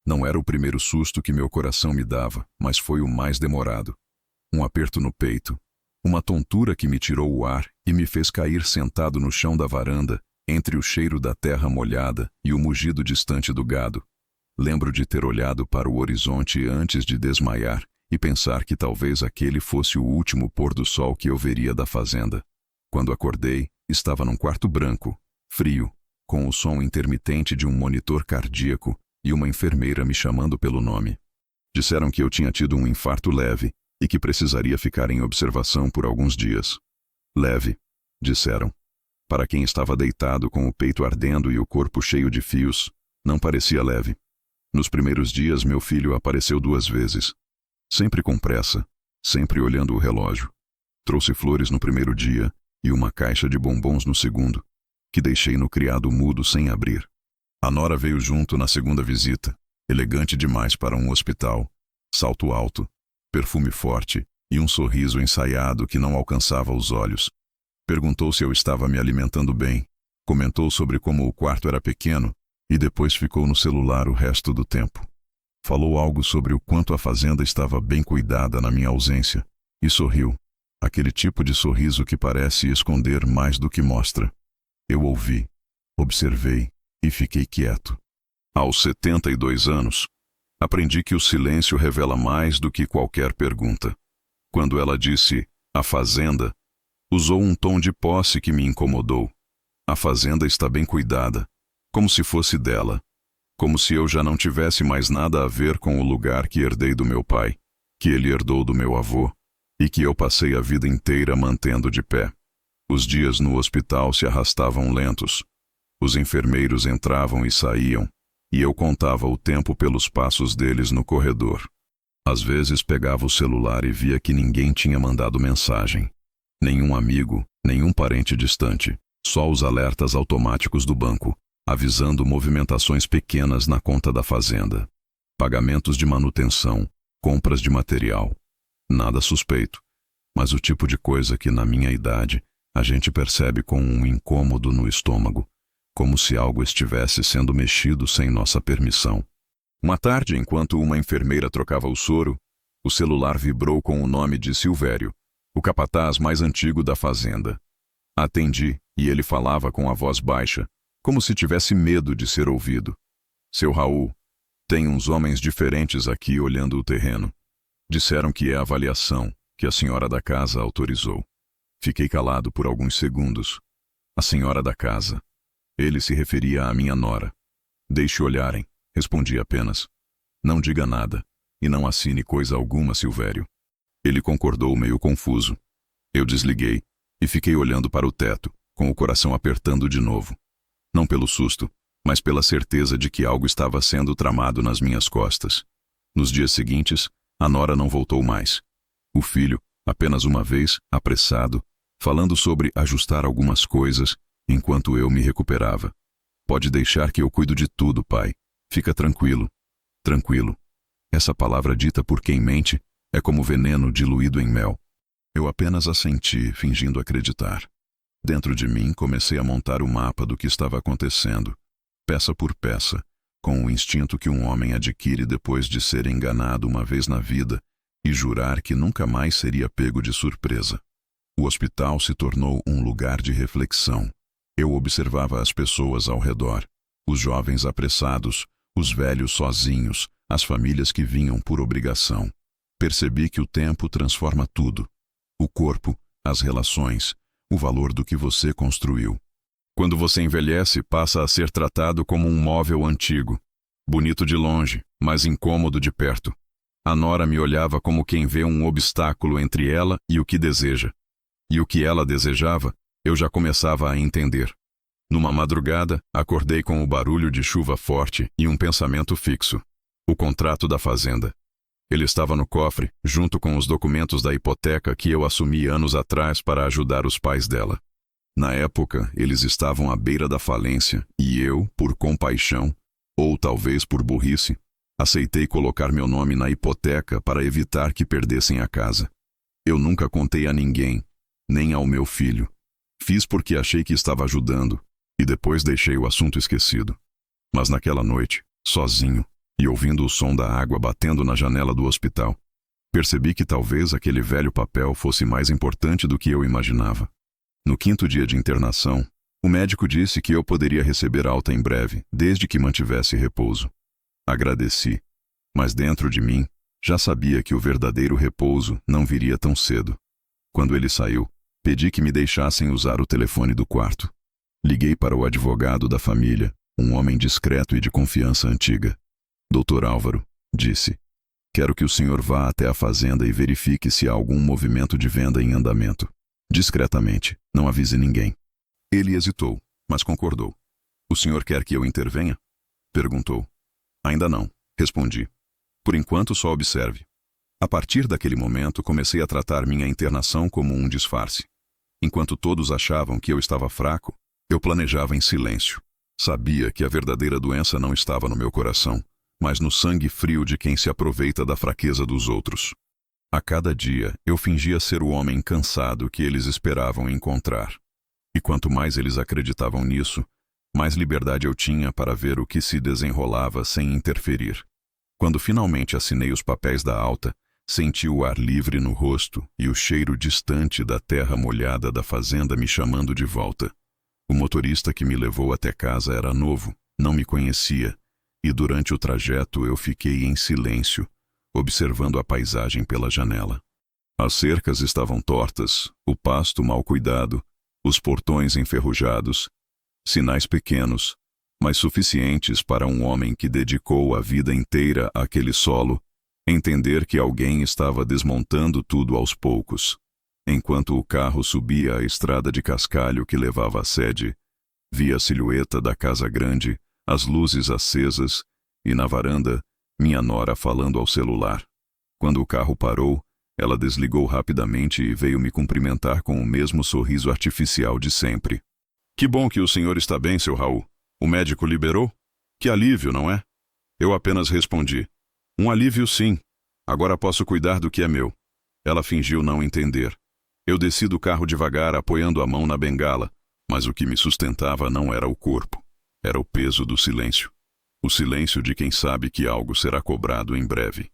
Não era o primeiro susto que meu coração me dava, mas foi o mais demorado. Um aperto no peito, uma tontura que me tirou o ar e me fez cair sentado no chão da varanda, entre o cheiro da terra molhada e o mugido distante do gado. Lembro de ter olhado para o horizonte antes de desmaiar e pensar que talvez aquele fosse o último pôr do sol que eu veria da fazenda. Quando acordei, estava num quarto branco, frio, com o som intermitente de um monitor cardíaco e uma enfermeira me chamando pelo nome. Disseram que eu tinha tido um infarto leve e que precisaria ficar em observação por alguns dias. Leve, disseram. Para quem estava deitado com o peito ardendo e o corpo cheio de fios, não parecia leve. Nos primeiros dias, meu filho apareceu 2 vezes. Sempre com pressa, sempre olhando o relógio. Trouxe flores no primeiro dia e uma caixa de bombons no segundo, que deixei no criado mudo sem abrir. A nora veio junto na segunda visita, elegante demais para um hospital, salto alto, perfume forte e um sorriso ensaiado que não alcançava os olhos. Perguntou se eu estava me alimentando bem, comentou sobre como o quarto era pequeno e depois ficou no celular o resto do tempo. Falou algo sobre o quanto a fazenda estava bem cuidada na minha ausência e sorriu, aquele tipo de sorriso que parece esconder mais do que mostra. Eu ouvi, observei e fiquei quieto. Aos 72 anos, aprendi que o silêncio revela mais do que qualquer pergunta. Quando ela disse "a fazenda", usou um tom de posse que me incomodou. A fazenda está bem cuidada, como se fosse dela, como se eu já não tivesse mais nada a ver com o lugar que herdei do meu pai, que ele herdou do meu avô, e que eu passei a vida inteira mantendo de pé. Os dias no hospital se arrastavam lentos. Os enfermeiros entravam e saíam, e eu contava o tempo pelos passos deles no corredor. Às vezes pegava o celular e via que ninguém tinha mandado mensagem. Nenhum amigo, nenhum parente distante, só os alertas automáticos do banco, avisando movimentações pequenas na conta da fazenda. Pagamentos de manutenção, compras de material. Nada suspeito, mas o tipo de coisa que na minha idade a gente percebe com um incômodo no estômago, como se algo estivesse sendo mexido sem nossa permissão. Uma tarde, enquanto uma enfermeira trocava o soro, o celular vibrou com o nome de Silvério, o capataz mais antigo da fazenda. Atendi e ele falava com a voz baixa, como se tivesse medo de ser ouvido. "Seu Raul, tem uns homens diferentes aqui olhando o terreno. Disseram que é a avaliação que a senhora da casa autorizou." Fiquei calado por alguns segundos. A senhora da casa. Ele se referia à minha nora. "Deixe olharem", respondi apenas. "Não diga nada, e não assine coisa alguma, Silvério." Ele concordou meio confuso. Eu desliguei e fiquei olhando para o teto, com o coração apertando de novo. Não pelo susto, mas pela certeza de que algo estava sendo tramado nas minhas costas. Nos dias seguintes, a nora não voltou mais. O filho, apenas uma vez, apressado, falando sobre ajustar algumas coisas, enquanto eu me recuperava. "Pode deixar que eu cuido de tudo, pai. Fica tranquilo." Tranquilo. Essa palavra dita por quem mente é como veneno diluído em mel. Eu apenas assenti, fingindo acreditar. Dentro de mim, comecei a montar o mapa do que estava acontecendo, peça por peça, com o instinto que um homem adquire depois de ser enganado uma vez na vida e jurar que nunca mais seria pego de surpresa. O hospital se tornou um lugar de reflexão. Eu observava as pessoas ao redor, os jovens apressados, os velhos sozinhos, as famílias que vinham por obrigação. Percebi que o tempo transforma tudo. O corpo, as relações, o valor do que você construiu. Quando você envelhece, passa a ser tratado como um móvel antigo, bonito de longe, mas incômodo de perto. A nora me olhava como quem vê um obstáculo entre ela e o que deseja. E o que ela desejava, eu já começava a entender. Numa madrugada, acordei com o barulho de chuva forte e um pensamento fixo. O contrato da fazenda. Ele estava no cofre, junto com os documentos da hipoteca que eu assumi anos atrás para ajudar os pais dela. Na época, eles estavam à beira da falência e eu, por compaixão, ou talvez por burrice, aceitei colocar meu nome na hipoteca para evitar que perdessem a casa. Eu nunca contei a ninguém, nem ao meu filho. Fiz porque achei que estava ajudando e depois deixei o assunto esquecido. Mas naquela noite, sozinho, e ouvindo o som da água batendo na janela do hospital, percebi que talvez aquele velho papel fosse mais importante do que eu imaginava. No 5º dia de internação, o médico disse que eu poderia receber alta em breve, desde que mantivesse repouso. Agradeci, mas dentro de mim, já sabia que o verdadeiro repouso não viria tão cedo. Quando ele saiu, pedi que me deixassem usar o telefone do quarto. Liguei para o advogado da família, um homem discreto e de confiança antiga. Dr. Álvaro, disse, quero que o senhor vá até a fazenda e verifique se há algum movimento de venda em andamento. Discretamente, não avise ninguém. Ele hesitou, mas concordou. O senhor quer que eu intervenha? Perguntou. Ainda não, respondi. Por enquanto só observe. A partir daquele momento comecei a tratar minha internação como um disfarce. Enquanto todos achavam que eu estava fraco, eu planejava em silêncio. Sabia que a verdadeira doença não estava no meu coração, mas no sangue frio de quem se aproveita da fraqueza dos outros. A cada dia, eu fingia ser o homem cansado que eles esperavam encontrar. E quanto mais eles acreditavam nisso, mais liberdade eu tinha para ver o que se desenrolava sem interferir. Quando finalmente assinei os papéis da alta, senti o ar livre no rosto e o cheiro distante da terra molhada da fazenda me chamando de volta. O motorista que me levou até casa era novo, não me conhecia, e durante o trajeto eu fiquei em silêncio, observando a paisagem pela janela. As cercas estavam tortas, o pasto mal cuidado, os portões enferrujados, sinais pequenos, mas suficientes para um homem que dedicou a vida inteira àquele solo entender que alguém estava desmontando tudo aos poucos. Enquanto o carro subia a estrada de cascalho que levava à sede, vi a silhueta da casa grande, as luzes acesas e, na varanda, minha nora falando ao celular. Quando o carro parou, ela desligou rapidamente e veio me cumprimentar com o mesmo sorriso artificial de sempre. Que bom que o senhor está bem, seu Raul. O médico liberou? Que alívio, não é? Eu apenas respondi. Um alívio, sim. Agora posso cuidar do que é meu. Ela fingiu não entender. Eu desci do carro devagar, apoiando a mão na bengala, mas o que me sustentava não era o corpo. Era o peso do silêncio. O silêncio de quem sabe que algo será cobrado em breve.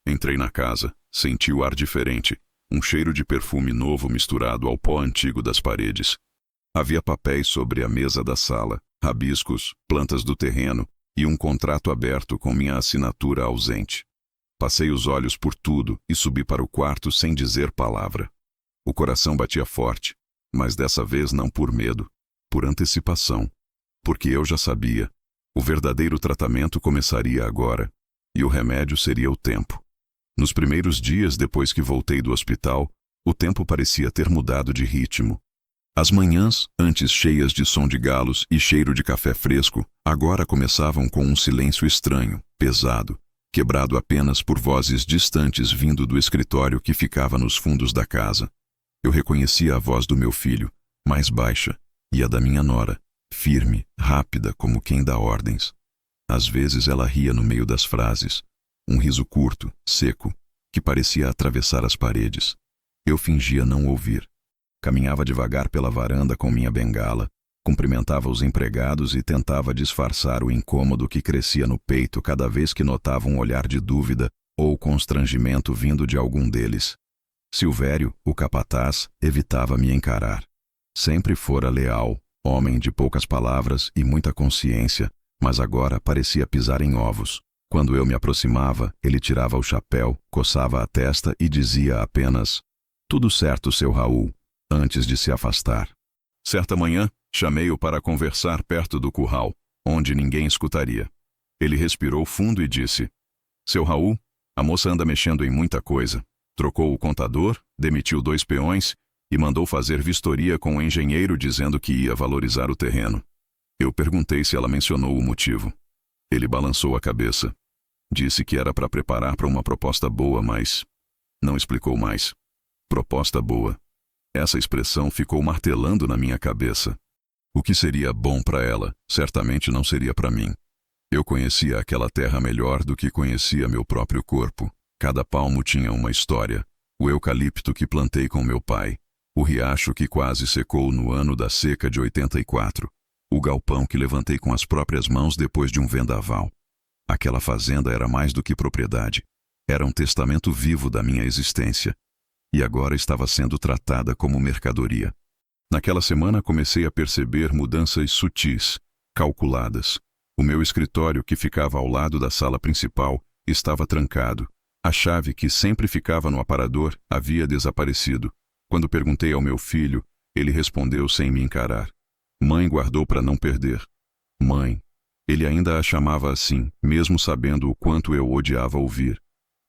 Entrei na casa, senti o ar diferente, um cheiro de perfume novo misturado ao pó antigo das paredes. Havia papéis sobre a mesa da sala, rabiscos, plantas do terreno e um contrato aberto com minha assinatura ausente. Passei os olhos por tudo e subi para o quarto sem dizer palavra. O coração batia forte, mas dessa vez não por medo, por antecipação, porque eu já sabia. O verdadeiro tratamento começaria agora, e o remédio seria o tempo. Nos primeiros dias depois que voltei do hospital, o tempo parecia ter mudado de ritmo. As manhãs, antes cheias de som de galos e cheiro de café fresco, agora começavam com um silêncio estranho, pesado, quebrado apenas por vozes distantes vindo do escritório que ficava nos fundos da casa. Eu reconhecia a voz do meu filho, mais baixa, e a da minha nora, firme, rápida como quem dá ordens. Às vezes ela ria no meio das frases, um riso curto, seco, que parecia atravessar as paredes. Eu fingia não ouvir. Caminhava devagar pela varanda com minha bengala, cumprimentava os empregados e tentava disfarçar o incômodo que crescia no peito cada vez que notava um olhar de dúvida ou constrangimento vindo de algum deles. Silvério, o capataz, evitava me encarar. Sempre fora leal, homem de poucas palavras e muita consciência, mas agora parecia pisar em ovos. Quando eu me aproximava, ele tirava o chapéu, coçava a testa e dizia apenas: "Tudo certo, seu Raul", antes de se afastar. Certa manhã, chamei-o para conversar perto do curral, onde ninguém escutaria. Ele respirou fundo e disse: "Seu Raul, a moça anda mexendo em muita coisa. Trocou o contador, demitiu 2 peões e mandou fazer vistoria com o engenheiro dizendo que ia valorizar o terreno." Eu perguntei se ela mencionou o motivo. Ele balançou a cabeça. Disse que era para preparar para uma proposta boa, mas não explicou mais. Proposta boa. Essa expressão ficou martelando na minha cabeça. O que seria bom para ela, certamente não seria para mim. Eu conhecia aquela terra melhor do que conhecia meu próprio corpo. Cada palmo tinha uma história. O eucalipto que plantei com meu pai. O riacho que quase secou no ano da seca de 84. O galpão que levantei com as próprias mãos depois de um vendaval. Aquela fazenda era mais do que propriedade. Era um testamento vivo da minha existência. E agora estava sendo tratada como mercadoria. Naquela semana comecei a perceber mudanças sutis, calculadas. O meu escritório, que ficava ao lado da sala principal, estava trancado. A chave, que sempre ficava no aparador, havia desaparecido. Quando perguntei ao meu filho, ele respondeu sem me encarar. Mãe guardou para não perder. Mãe. Ele ainda a chamava assim, mesmo sabendo o quanto eu odiava ouvir.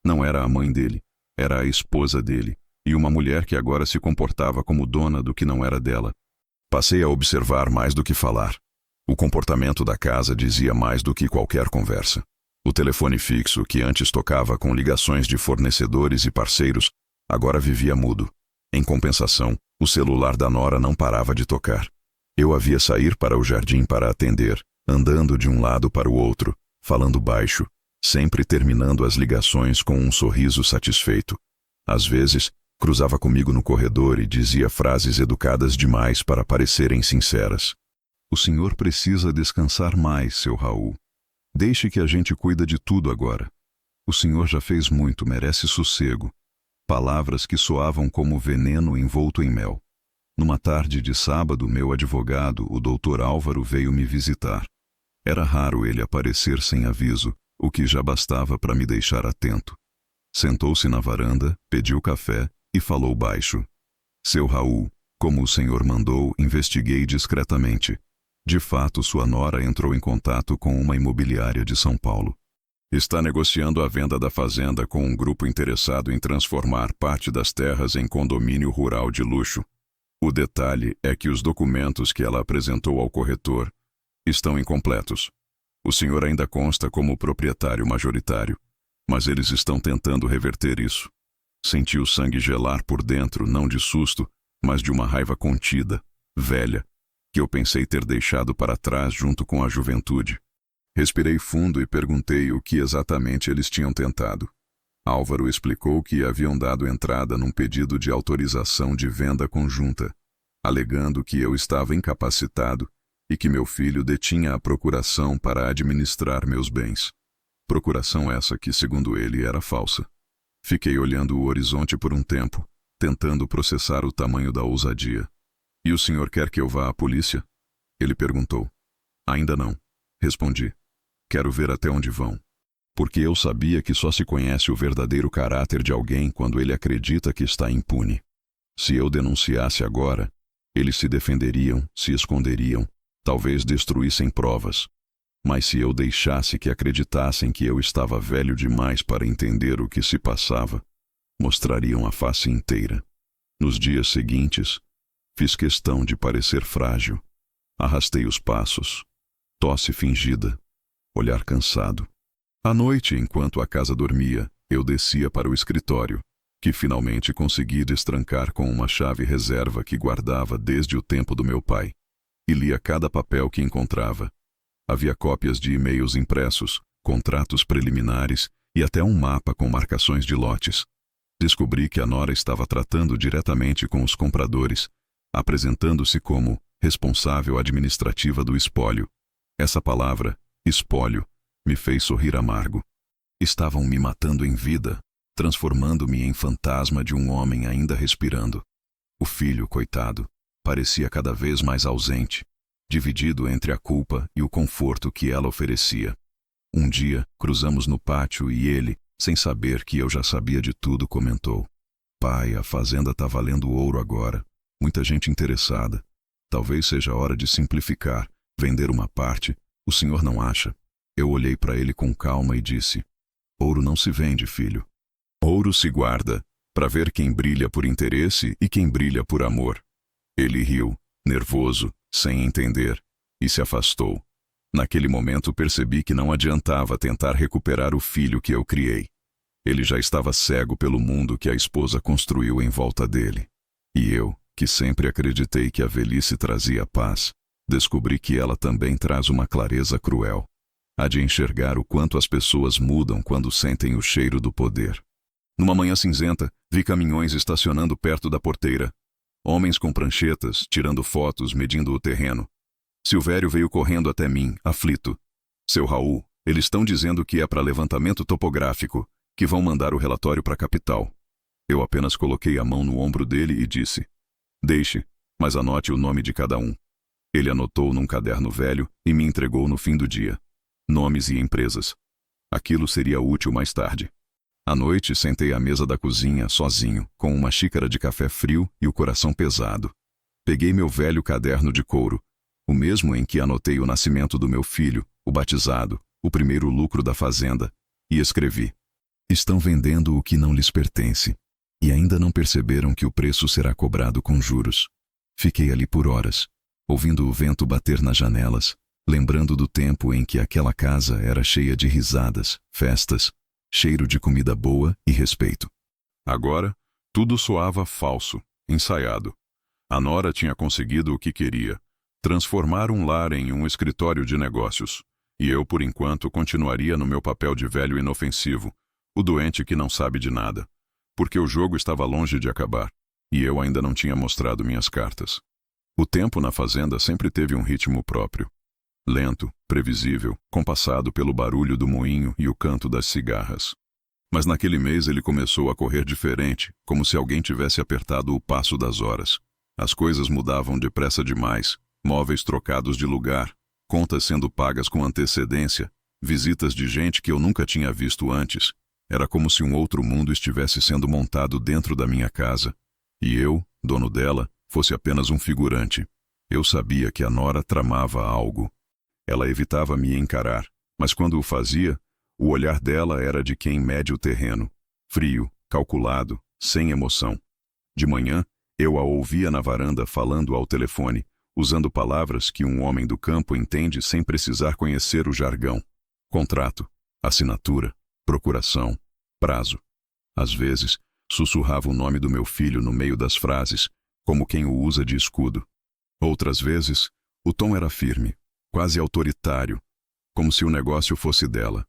Não era a mãe dele, era a esposa dele, e uma mulher que agora se comportava como dona do que não era dela. Passei a observar mais do que falar. O comportamento da casa dizia mais do que qualquer conversa. O telefone fixo, que antes tocava com ligações de fornecedores e parceiros, agora vivia mudo. Em compensação, o celular da nora não parava de tocar. Eu a via sair para o jardim para atender, andando de um lado para o outro, falando baixo, sempre terminando as ligações com um sorriso satisfeito. Às vezes, cruzava comigo no corredor e dizia frases educadas demais para parecerem sinceras. O senhor precisa descansar mais, seu Raul. Deixe que a gente cuida de tudo agora. O senhor já fez muito, merece sossego. Palavras que soavam como veneno envolto em mel. Numa tarde de sábado, meu advogado, o Dr. Álvaro, veio me visitar. Era raro ele aparecer sem aviso, o que já bastava para me deixar atento. Sentou-se na varanda, pediu café e falou baixo. Seu Raul, como o senhor mandou, investiguei discretamente. De fato, sua nora entrou em contato com uma imobiliária de São Paulo. Está negociando a venda da fazenda com um grupo interessado em transformar parte das terras em condomínio rural de luxo. O detalhe é que os documentos que ela apresentou ao corretor estão incompletos. O senhor ainda consta como proprietário majoritário, mas eles estão tentando reverter isso. Senti o sangue gelar por dentro, não de susto, mas de uma raiva contida, velha, que eu pensei ter deixado para trás junto com a juventude. Respirei fundo e perguntei o que exatamente eles tinham tentado. Álvaro explicou que haviam dado entrada num pedido de autorização de venda conjunta, alegando que eu estava incapacitado e que meu filho detinha a procuração para administrar meus bens. Procuração essa que, segundo ele, era falsa. Fiquei olhando o horizonte por um tempo, tentando processar o tamanho da ousadia. E o senhor quer que eu vá à polícia? Ele perguntou. Ainda não, respondi. Quero ver até onde vão. Porque eu sabia que só se conhece o verdadeiro caráter de alguém quando ele acredita que está impune. Se eu denunciasse agora, eles se defenderiam, se esconderiam, talvez destruíssem provas. Mas se eu deixasse que acreditassem que eu estava velho demais para entender o que se passava, mostrariam a face inteira. Nos dias seguintes, fiz questão de parecer frágil. Arrastei os passos. Tosse fingida. Olhar cansado. À noite, enquanto a casa dormia, eu descia para o escritório, que finalmente consegui destrancar com uma chave reserva que guardava desde o tempo do meu pai, e lia cada papel que encontrava. Havia cópias de e-mails impressos, contratos preliminares e até um mapa com marcações de lotes. Descobri que a nora estava tratando diretamente com os compradores, apresentando-se como responsável administrativa do espólio. Essa palavra, espólio, me fez sorrir amargo. Estavam me matando em vida, transformando-me em fantasma de um homem ainda respirando. O filho, coitado, parecia cada vez mais ausente, dividido entre a culpa e o conforto que ela oferecia. Um dia, cruzamos no pátio e ele, sem saber que eu já sabia de tudo, comentou. Pai, a fazenda está valendo ouro agora. Muita gente interessada. Talvez seja hora de simplificar, vender uma parte. O senhor não acha? Eu olhei para ele com calma e disse, ouro não se vende, filho. Ouro se guarda, para ver quem brilha por interesse e quem brilha por amor. Ele riu, nervoso, sem entender, e se afastou. Naquele momento percebi que não adiantava tentar recuperar o filho que eu criei. Ele já estava cego pelo mundo que a esposa construiu em volta dele. E eu, que sempre acreditei que a velhice trazia paz, descobri que ela também traz uma clareza cruel. Há de enxergar o quanto as pessoas mudam quando sentem o cheiro do poder. Numa manhã cinzenta, vi caminhões estacionando perto da porteira. Homens com pranchetas, tirando fotos, medindo o terreno. Silvério veio correndo até mim, aflito. Seu Raul, Eles estão dizendo que é para levantamento topográfico, que vão mandar o relatório para a capital. Eu apenas coloquei a mão no ombro dele e disse: deixe, mas anote o nome de cada um. Ele anotou num caderno velho e me entregou no fim do dia. Nomes e empresas. Aquilo seria útil mais tarde. À noite, sentei à mesa da cozinha, sozinho, com uma xícara de café frio e o coração pesado. Peguei meu velho caderno de couro, o mesmo em que anotei o nascimento do meu filho, o batizado, o primeiro lucro da fazenda, e escrevi: estão vendendo o que não lhes pertence, e ainda não perceberam que o preço será cobrado com juros. Fiquei ali por horas, ouvindo o vento bater nas janelas, lembrando do tempo em que aquela casa era cheia de risadas, festas, cheiro de comida boa e respeito. Agora, tudo soava falso, ensaiado. A nora tinha conseguido o que queria, transformar um lar em um escritório de negócios, e eu, por enquanto, continuaria no meu papel de velho inofensivo, o doente que não sabe de nada, porque o jogo estava longe de acabar, e eu ainda não tinha mostrado minhas cartas. O tempo na fazenda sempre teve um ritmo próprio. Lento, previsível, compassado pelo barulho do moinho e o canto das cigarras. Mas naquele mês ele começou a correr diferente, como se alguém tivesse apertado o passo das horas. As coisas mudavam depressa demais, móveis trocados de lugar, contas sendo pagas com antecedência, visitas de gente que eu nunca tinha visto antes. Era como se um outro mundo estivesse sendo montado dentro da minha casa, e eu, dono dela, fosse apenas um figurante. Eu sabia que a nora tramava algo. Ela evitava me encarar, mas quando o fazia, o olhar dela era de quem mede o terreno, frio, calculado, sem emoção. De manhã, eu a ouvia na varanda falando ao telefone, usando palavras que um homem do campo entende sem precisar conhecer o jargão. Contrato, assinatura, procuração, prazo. Às vezes, sussurrava o nome do meu filho no meio das frases, como quem o usa de escudo. Outras vezes, o tom era firme, quase autoritário, como se o negócio fosse dela,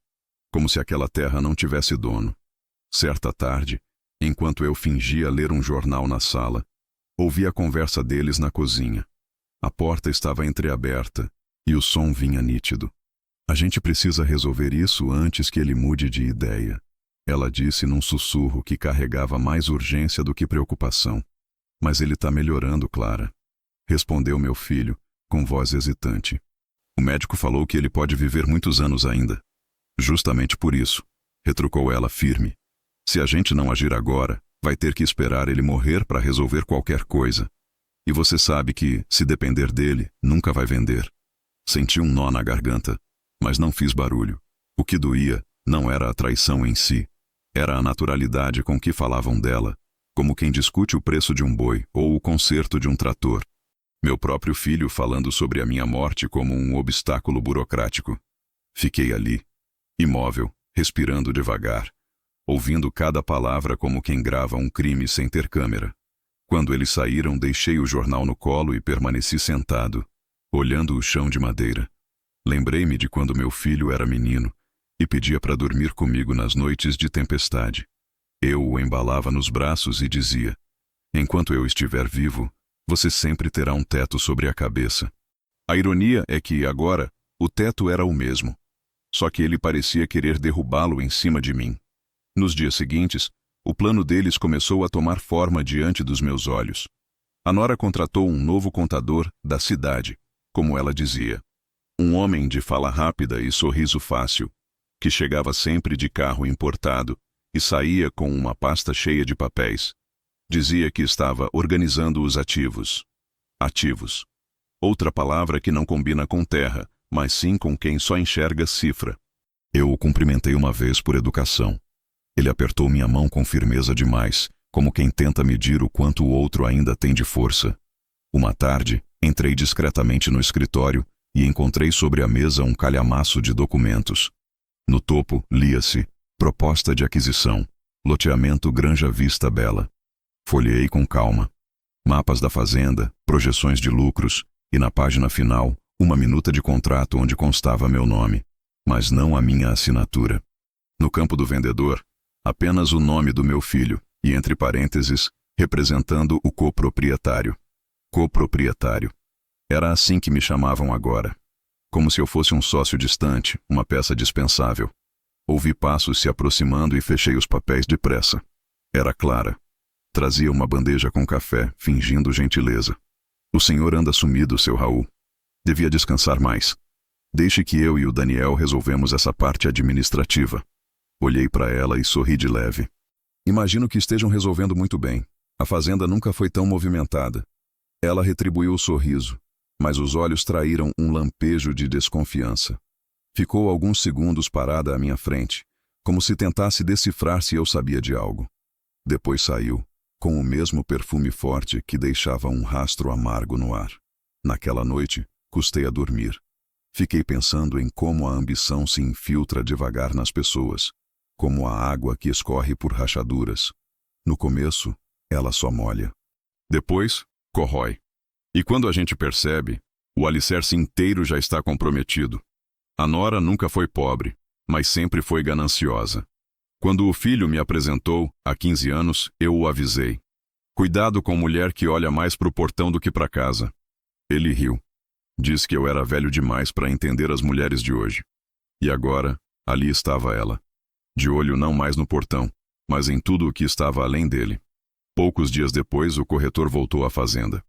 como se aquela terra não tivesse dono. Certa tarde, enquanto eu fingia ler um jornal na sala, ouvi a conversa deles na cozinha. A porta estava entreaberta e o som vinha nítido. A gente precisa resolver isso antes que ele mude de ideia, ela disse num sussurro que carregava mais urgência do que preocupação. Mas ele está melhorando, Clara, respondeu meu filho, com voz hesitante. O médico falou que ele pode viver muitos anos ainda. Justamente por isso, retrucou ela firme. Se a gente não agir agora, vai ter que esperar ele morrer para resolver qualquer coisa. E você sabe que, se depender dele, nunca vai vender. Senti um nó na garganta, mas não fiz barulho. O que doía não era a traição em si, era a naturalidade com que falavam dela, como quem discute o preço de um boi ou o conserto de um trator. Meu próprio filho falando sobre a minha morte como um obstáculo burocrático. Fiquei ali, imóvel, respirando devagar, ouvindo cada palavra como quem grava um crime sem ter câmera. Quando eles saíram, deixei o jornal no colo e permaneci sentado, olhando o chão de madeira. Lembrei-me de quando meu filho era menino e pedia para dormir comigo nas noites de tempestade. Eu o embalava nos braços e dizia: enquanto eu estiver vivo, você sempre terá um teto sobre a cabeça. A ironia é que, agora, o teto era o mesmo. Só que ele parecia querer derrubá-lo em cima de mim. Nos dias seguintes, o plano deles começou a tomar forma diante dos meus olhos. A nora contratou um novo contador da cidade, como ela dizia. Um homem de fala rápida e sorriso fácil, que chegava sempre de carro importado e saía com uma pasta cheia de papéis. Dizia que estava organizando os ativos. Ativos. Outra palavra que não combina com terra, mas sim com quem só enxerga cifra. Eu o cumprimentei uma vez por educação. Ele apertou minha mão com firmeza demais, como quem tenta medir o quanto o outro ainda tem de força. Uma tarde, entrei discretamente no escritório e encontrei sobre a mesa um calhamaço de documentos. No topo, lia-se: proposta de aquisição, loteamento Granja Vista Bela. Folheei com calma. Mapas da fazenda, projeções de lucros e, na página final, uma minuta de contrato onde constava meu nome, mas não a minha assinatura. No campo do vendedor, apenas o nome do meu filho e, entre parênteses, representando o coproprietário. Coproprietário. Era assim que me chamavam agora. como se eu fosse um sócio distante, uma peça dispensável. Ouvi passos se aproximando e fechei os papéis depressa. Era Clara. Trazia uma bandeja com café, fingindo gentileza. O senhor anda sumido, seu Raul. Devia descansar mais. Deixe que eu e o Daniel resolvemos essa parte administrativa. Olhei para ela e sorri de leve. Imagino que estejam resolvendo muito bem. A fazenda nunca foi tão movimentada. Ela retribuiu o sorriso, mas os olhos traíram um lampejo de desconfiança. Ficou alguns segundos parada à minha frente, como se tentasse decifrar se eu sabia de algo. Depois saiu, com o mesmo perfume forte que deixava um rastro amargo no ar. Naquela noite, custei a dormir. Fiquei pensando em como a ambição se infiltra devagar nas pessoas, como a água que escorre por rachaduras. No começo, ela só molha. Depois, corrói. E quando a gente percebe, o alicerce inteiro já está comprometido. A nora nunca foi pobre, mas sempre foi gananciosa. Quando o filho me apresentou, há 15 anos, eu o avisei. Cuidado com mulher que olha mais para o portão do que para casa. Ele riu. Disse que eu era velho demais para entender as mulheres de hoje. E agora, ali estava ela. De olho não mais no portão, mas em tudo o que estava além dele. Poucos dias depois, o corretor voltou à fazenda.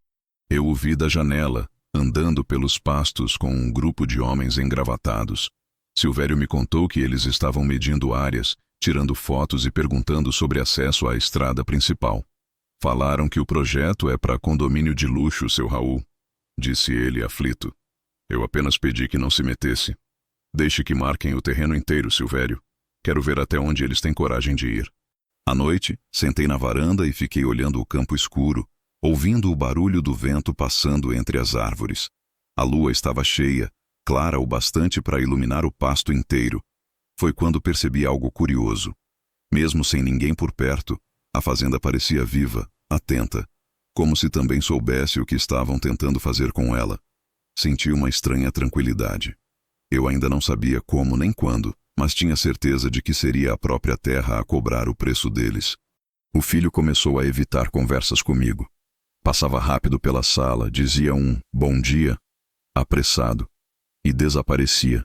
Eu o vi da janela, andando pelos pastos com um grupo de homens engravatados. Silvério me contou que eles estavam medindo áreas, tirando fotos e perguntando sobre acesso à estrada principal. Falaram que o projeto é para condomínio de luxo, seu Raul, disse ele aflito. Eu apenas pedi que não se metesse. Deixe que marquem o terreno inteiro, Silvério. Quero ver até onde eles têm coragem de ir. À noite, sentei na varanda e fiquei olhando o campo escuro, ouvindo o barulho do vento passando entre as árvores. A lua estava cheia, clara o bastante para iluminar o pasto inteiro. Foi quando percebi algo curioso. Mesmo sem ninguém por perto, a fazenda parecia viva, atenta, como se também soubesse o que estavam tentando fazer com ela. Senti uma estranha tranquilidade. Eu ainda não sabia como nem quando, mas tinha certeza de que seria a própria terra a cobrar o preço deles. O filho começou a evitar conversas comigo. Passava rápido pela sala, dizia um bom dia, apressado, e desaparecia.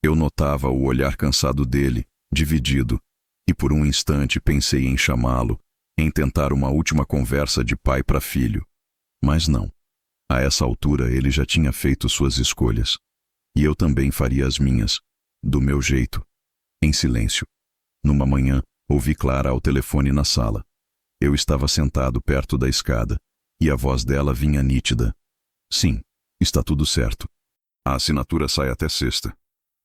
Eu notava o olhar cansado dele, dividido, e por um instante pensei em chamá-lo, em tentar uma última conversa de pai para filho. Mas não. A essa altura ele já tinha feito suas escolhas. E eu também faria as minhas, do meu jeito, em silêncio. Numa manhã, ouvi Clara ao telefone na sala. Eu estava sentado perto da escada, e a voz dela vinha nítida. Sim, está tudo certo. A assinatura sai até sexta.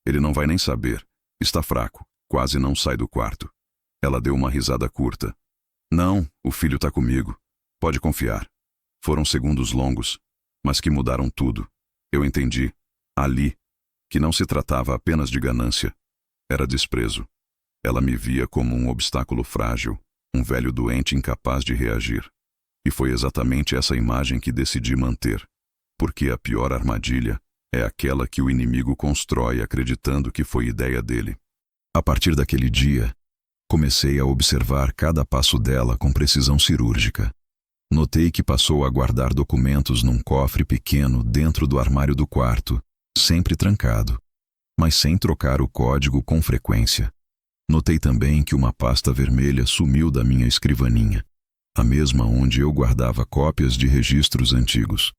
Ele não vai nem saber. Está fraco, quase não sai do quarto. Ela deu uma risada curta. Não, o filho está comigo. Pode confiar. Foram segundos longos, mas que mudaram tudo. Eu entendi, ali, que não se tratava apenas de ganância. Era desprezo. Ela me via como um obstáculo frágil, um velho doente incapaz de reagir. E foi exatamente essa imagem que decidi manter, porque a pior armadilha é aquela que o inimigo constrói acreditando que foi ideia dele. A partir daquele dia, comecei a observar cada passo dela com precisão cirúrgica. Notei que passou a guardar documentos num cofre pequeno dentro do armário do quarto, sempre trancado, mas sem trocar o código com frequência. Notei também que uma pasta vermelha sumiu da minha escrivaninha, a mesma onde eu guardava cópias de registros antigos.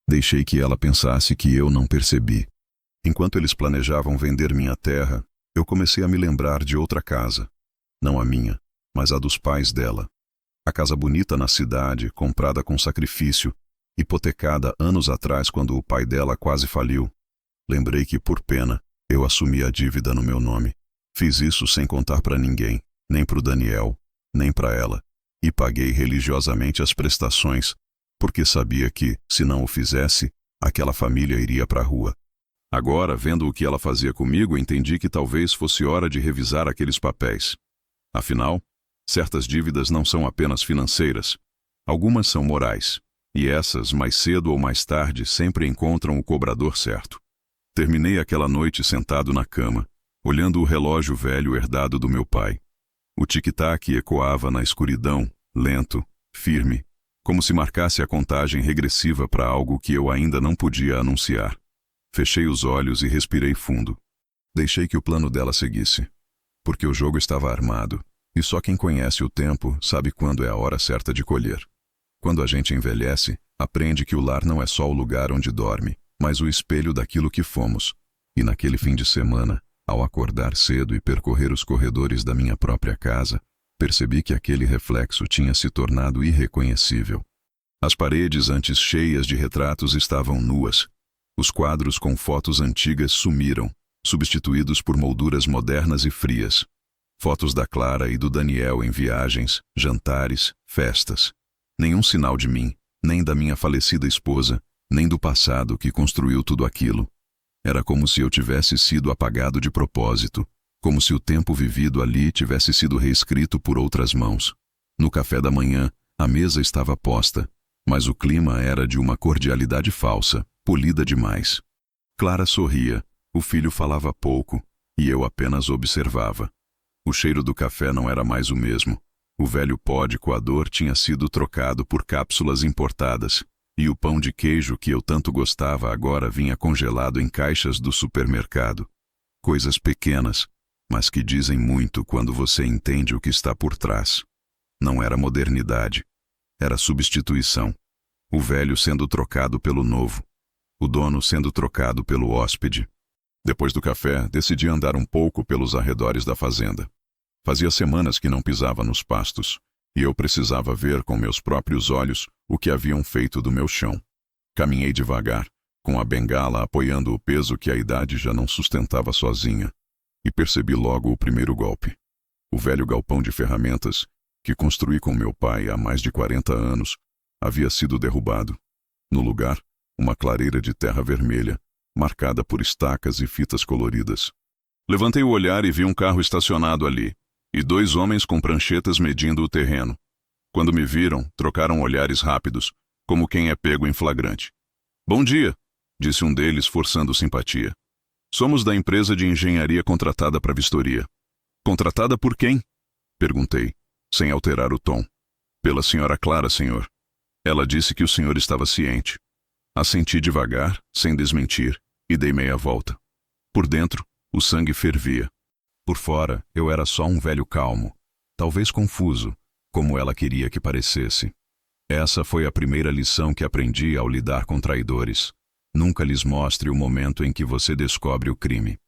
Deixei que ela pensasse que eu não percebi. Enquanto eles planejavam vender minha terra, eu comecei a me lembrar de outra casa. Não a minha, mas a dos pais dela. A casa bonita na cidade, comprada com sacrifício, hipotecada anos atrás quando o pai dela quase faliu. Lembrei que, por pena, eu assumi a dívida no meu nome. Fiz isso sem contar para ninguém, nem para o Daniel, nem para ela, e paguei religiosamente as prestações, porque sabia que, se não o fizesse, aquela família iria para a rua. Agora, vendo o que ela fazia comigo, entendi que talvez fosse hora de revisar aqueles papéis. Afinal, certas dívidas não são apenas financeiras. Algumas são morais, e essas, mais cedo ou mais tarde, sempre encontram o cobrador certo. Terminei aquela noite sentado na cama, olhando o relógio velho herdado do meu pai. O tic-tac ecoava na escuridão, lento, firme, como se marcasse a contagem regressiva para algo que eu ainda não podia anunciar. Fechei os olhos e respirei fundo. Deixei que o plano dela seguisse. Porque o jogo estava armado, e só quem conhece o tempo sabe quando é a hora certa de colher. Quando a gente envelhece, aprende que o lar não é só o lugar onde dorme, mas o espelho daquilo que fomos. E naquele fim de semana, ao acordar cedo e percorrer os corredores da minha própria casa, percebi que aquele reflexo tinha se tornado irreconhecível. As paredes antes cheias de retratos estavam nuas. Os quadros com fotos antigas sumiram, substituídos por molduras modernas e frias. Fotos da Clara e do Daniel em viagens, jantares, festas. Nenhum sinal de mim, nem da minha falecida esposa, nem do passado que construiu tudo aquilo. Era como se eu tivesse sido apagado de propósito, como se o tempo vivido ali tivesse sido reescrito por outras mãos. No café da manhã, a mesa estava posta, mas o clima era de uma cordialidade falsa, polida demais. Clara sorria, o filho falava pouco, e eu apenas observava. O cheiro do café não era mais o mesmo. O velho pó de coador tinha sido trocado por cápsulas importadas, e o pão de queijo que eu tanto gostava agora vinha congelado em caixas do supermercado. Coisas pequenas, mas que dizem muito quando você entende o que está por trás. Não era modernidade. Era substituição. O velho sendo trocado pelo novo. O dono sendo trocado pelo hóspede. Depois do café, decidi andar um pouco pelos arredores da fazenda. Fazia semanas que não pisava nos pastos, e eu precisava ver com meus próprios olhos o que haviam feito do meu chão. Caminhei devagar, com a bengala apoiando o peso que a idade já não sustentava sozinha, e percebi logo o primeiro golpe. O velho galpão de ferramentas, que construí com meu pai há mais de 40 anos, havia sido derrubado. No lugar, uma clareira de terra vermelha, marcada por estacas e fitas coloridas. Levantei o olhar e vi um carro estacionado ali, e 2 homens com pranchetas medindo o terreno. Quando me viram, trocaram olhares rápidos, como quem é pego em flagrante. "Bom dia", disse um deles, forçando simpatia. "Somos da empresa de engenharia contratada para vistoria." "Contratada por quem?" perguntei, sem alterar o tom. "Pela senhora Clara, senhor. Ela disse que o senhor estava ciente." Assenti devagar, sem desmentir, e dei meia volta. Por dentro, o sangue fervia. Por fora, eu era só um velho calmo, talvez confuso, como ela queria que parecesse. Essa foi a primeira lição que aprendi ao lidar com traidores. Nunca lhes mostre o momento em que você descobre o crime.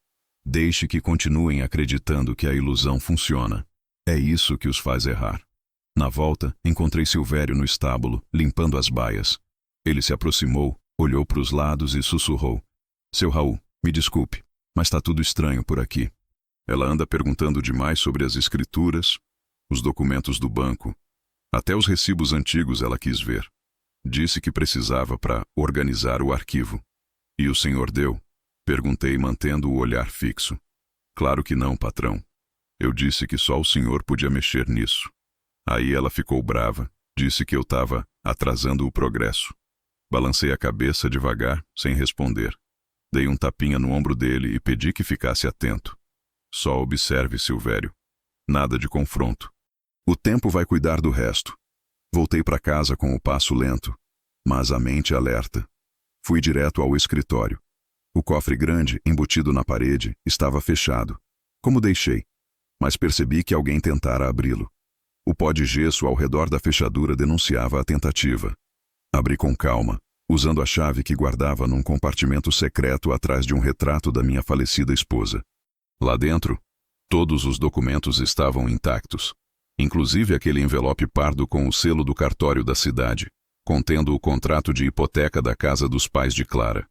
Deixe que continuem acreditando que a ilusão funciona. É isso que os faz errar. Na volta, encontrei Silvério no estábulo, limpando as baias. Ele se aproximou, olhou para os lados e sussurrou: "Seu Raul, me desculpe, mas está tudo estranho por aqui. Ela anda perguntando demais sobre as escrituras, os documentos do banco. Até os recibos antigos ela quis ver. Disse que precisava para organizar o arquivo." "E o senhor deu?" perguntei, mantendo o olhar fixo. "Claro que não, patrão. Eu disse que só o senhor podia mexer nisso." Aí ela ficou brava, disse que eu estava atrasando o progresso. Balancei a cabeça devagar, sem responder. Dei um tapinha no ombro dele e pedi que ficasse atento. "Só observe, Silvério. Nada de confronto. O tempo vai cuidar do resto." Voltei para casa com o passo lento, mas a mente alerta. Fui direto ao escritório. O cofre grande, embutido na parede, estava fechado, como deixei, mas percebi que alguém tentara abri-lo. O pó de gesso ao redor da fechadura denunciava a tentativa. Abri com calma, usando a chave que guardava num compartimento secreto atrás de um retrato da minha falecida esposa. Lá dentro, todos os documentos estavam intactos, inclusive aquele envelope pardo com o selo do cartório da cidade, contendo o contrato de hipoteca da casa dos pais de Clara.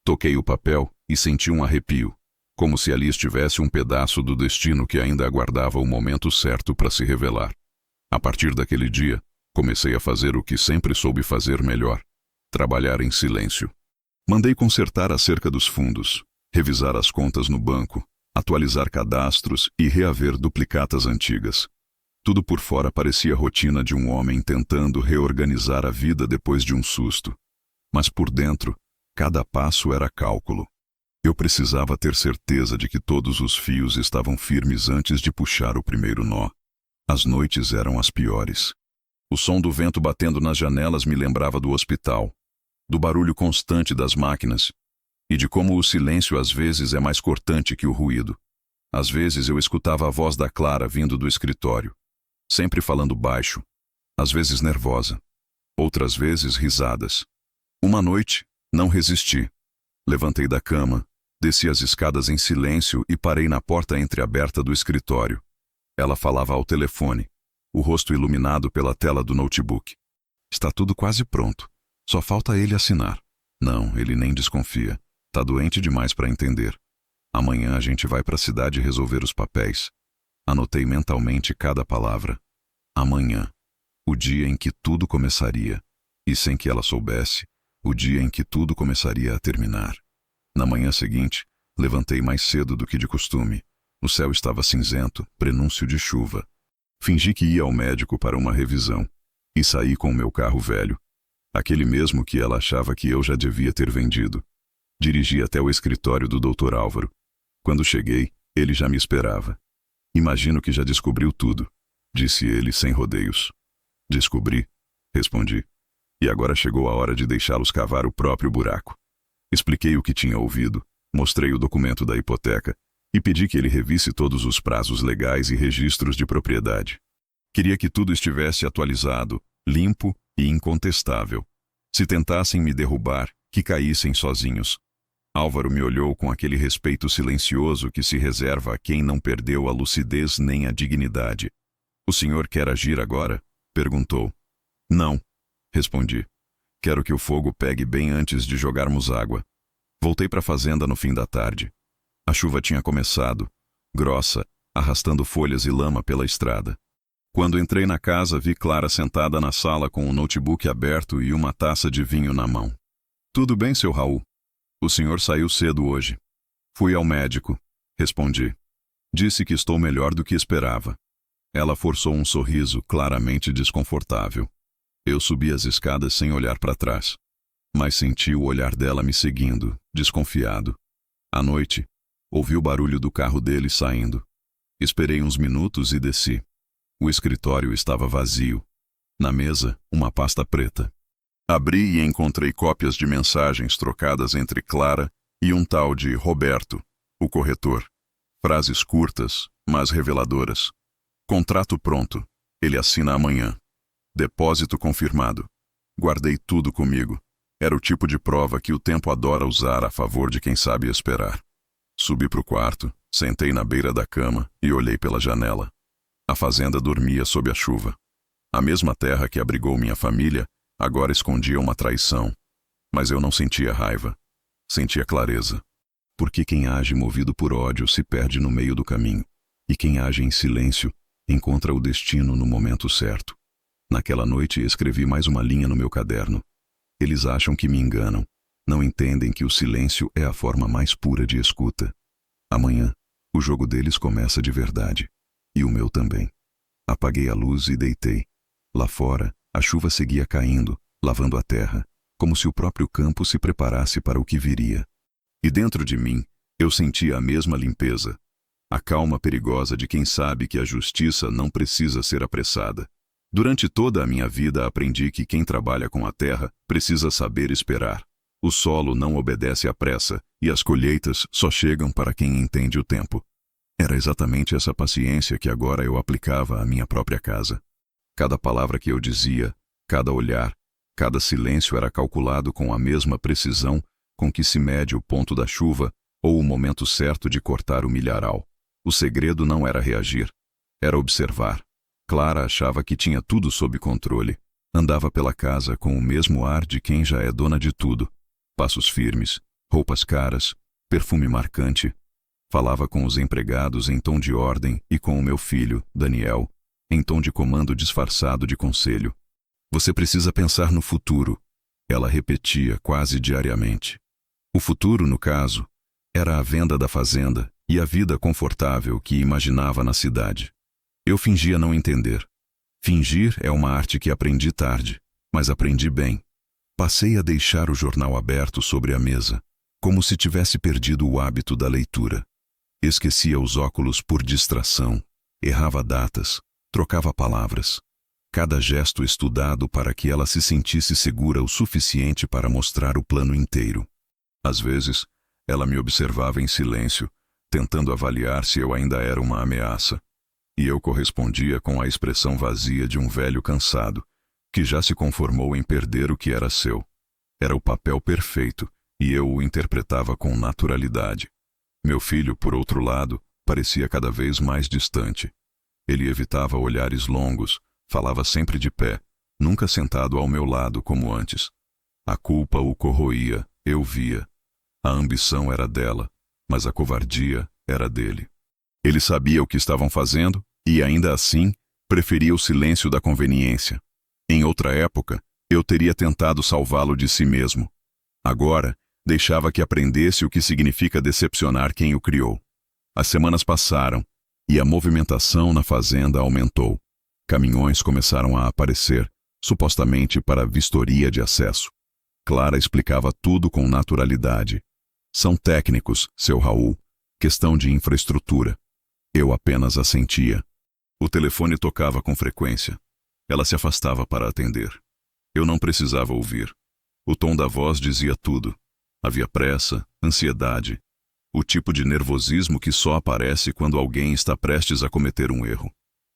Toquei o papel e senti um arrepio, como se ali estivesse um pedaço do destino que ainda aguardava o momento certo para se revelar. A partir daquele dia, comecei a fazer o que sempre soube fazer melhor: trabalhar em silêncio. Mandei consertar a cerca dos fundos, revisar as contas no banco, atualizar cadastros e reaver duplicatas antigas. Tudo por fora parecia a rotina de um homem tentando reorganizar a vida depois de um susto. Mas por dentro, cada passo era cálculo. Eu precisava ter certeza de que todos os fios estavam firmes antes de puxar o primeiro nó. As noites eram as piores. O som do vento batendo nas janelas me lembrava do hospital, do barulho constante das máquinas, e de como o silêncio às vezes é mais cortante que o ruído. Às vezes eu escutava a voz da Clara vindo do escritório, sempre falando baixo, às vezes nervosa, outras vezes risadas. Uma noite, não resisti. Levantei da cama, desci as escadas em silêncio e parei na porta entreaberta do escritório. Ela falava ao telefone, o rosto iluminado pela tela do notebook. Está tudo quase pronto. Só falta ele assinar. Não, ele nem desconfia. Tá doente demais para entender. Amanhã a gente vai para a cidade resolver os papéis. Anotei mentalmente cada palavra. Amanhã. O dia em que tudo começaria. E sem que ela soubesse, o dia em que tudo começaria a terminar. Na manhã seguinte, levantei mais cedo do que de costume. O céu estava cinzento, prenúncio de chuva. Fingi que ia ao médico para uma revisão. E saí com o meu carro velho. Aquele mesmo que ela achava que eu já devia ter vendido. Dirigi até o escritório do Dr. Álvaro. Quando cheguei, ele já me esperava. Imagino que já descobriu tudo, disse ele sem rodeios. Descobri, respondi. E agora chegou a hora de deixá-los cavar o próprio buraco. Expliquei o que tinha ouvido, mostrei o documento da hipoteca e pedi que ele revisse todos os prazos legais e registros de propriedade. Queria que tudo estivesse atualizado, limpo e incontestável. Se tentassem me derrubar, que caíssem sozinhos. Álvaro me olhou com aquele respeito silencioso que se reserva a quem não perdeu a lucidez nem a dignidade. O senhor quer agir agora? Perguntou. Não, respondi. Quero que o fogo pegue bem antes de jogarmos água. Voltei para a fazenda no fim da tarde. A chuva tinha começado, grossa, arrastando folhas e lama pela estrada. Quando entrei na casa, vi Clara sentada na sala com o notebook aberto e uma taça de vinho na mão. Tudo bem, seu Raul? O senhor saiu cedo hoje. Fui ao médico, respondi. Disse que estou melhor do que esperava. Ela forçou um sorriso claramente desconfortável. Eu subi as escadas sem olhar para trás. Mas senti o olhar dela me seguindo, desconfiado. À noite, ouvi o barulho do carro dele saindo. Esperei uns minutos e desci. O escritório estava vazio. Na mesa, uma pasta preta. Abri e encontrei cópias de mensagens trocadas entre Clara e um tal de Roberto, o corretor. Frases curtas, mas reveladoras. Contrato pronto. Ele assina amanhã. Depósito confirmado. Guardei tudo comigo. Era o tipo de prova que o tempo adora usar a favor de quem sabe esperar. Subi para o quarto, sentei na beira da cama e olhei pela janela. A fazenda dormia sob a chuva. A mesma terra que abrigou minha família agora escondia uma traição. Mas eu não sentia raiva. Sentia clareza. Porque quem age movido por ódio se perde no meio do caminho. E quem age em silêncio encontra o destino no momento certo. Naquela noite escrevi mais uma linha no meu caderno. Eles acham que me enganam. Não entendem que o silêncio é a forma mais pura de escuta. Amanhã, o jogo deles começa de verdade. E o meu também. Apaguei a luz e deitei. Lá fora, a chuva seguia caindo, lavando a terra, como se o próprio campo se preparasse para o que viria. E dentro de mim, eu sentia a mesma limpeza. A calma perigosa de quem sabe que a justiça não precisa ser apressada. Durante toda a minha vida aprendi que quem trabalha com a terra precisa saber esperar. O solo não obedece à pressa e as colheitas só chegam para quem entende o tempo. Era exatamente essa paciência que agora eu aplicava à minha própria casa. Cada palavra que eu dizia, cada olhar, cada silêncio era calculado com a mesma precisão com que se mede o ponto da chuva ou o momento certo de cortar o milharal. O segredo não era reagir, era observar. Clara achava que tinha tudo sob controle. Andava pela casa com o mesmo ar de quem já é dona de tudo. Passos firmes, roupas caras, perfume marcante. Falava com os empregados em tom de ordem e com o meu filho, Daniel, em tom de comando disfarçado de conselho. Você precisa pensar no futuro, ela repetia quase diariamente. O futuro, no caso, era a venda da fazenda e a vida confortável que imaginava na cidade. Eu fingia não entender. Fingir é uma arte que aprendi tarde, mas aprendi bem. Passei a deixar o jornal aberto sobre a mesa, como se tivesse perdido o hábito da leitura. Esquecia os óculos por distração, errava datas, trocava palavras. Cada gesto estudado para que ela se sentisse segura o suficiente para mostrar o plano inteiro. Às vezes, Ela me observava em silêncio, tentando avaliar se eu ainda era uma ameaça. E eu correspondia com a expressão vazia de um velho cansado, que já se conformou em perder o que era seu. Era o papel perfeito, e eu o interpretava com naturalidade. Meu filho, por outro lado, parecia cada vez mais distante. Ele evitava olhares longos, falava sempre de pé, nunca sentado ao meu lado como antes. A culpa o corroía, eu via. A ambição era dela, mas a covardia era dele. Ele sabia o que estavam fazendo e, ainda assim, preferia o silêncio da conveniência. Em outra época, eu teria tentado salvá-lo de si mesmo. Agora, deixava que aprendesse o que significa decepcionar quem o criou. As semanas passaram e a movimentação na fazenda aumentou. Caminhões começaram a aparecer, supostamente para vistoria de acesso. Clara explicava tudo com naturalidade. São técnicos, seu Raul. Questão de infraestrutura. Eu apenas assentia. O telefone tocava com frequência. Ela se afastava para atender. Eu não precisava ouvir. O tom da voz dizia tudo. Havia pressa, ansiedade, o tipo de nervosismo que só aparece quando alguém está prestes a cometer um erro.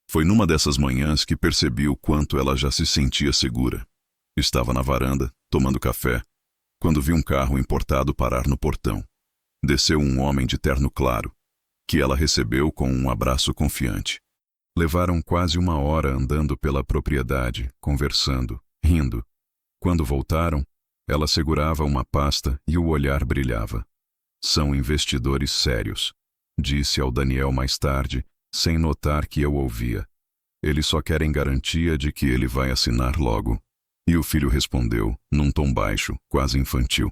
Foi numa dessas manhãs que percebi o quanto ela já se sentia segura. Estava na varanda, tomando café, quando vi um carro importado parar no portão. Desceu um homem de terno claro, que ela recebeu com um abraço confiante. Levaram quase 1 hora andando pela propriedade, conversando, rindo. Quando voltaram, ela segurava uma pasta e o olhar brilhava. São investidores sérios, disse ao Daniel mais tarde, sem notar que eu ouvia. Eles só querem garantia de que ele vai assinar logo. E o filho respondeu, num tom baixo, quase infantil.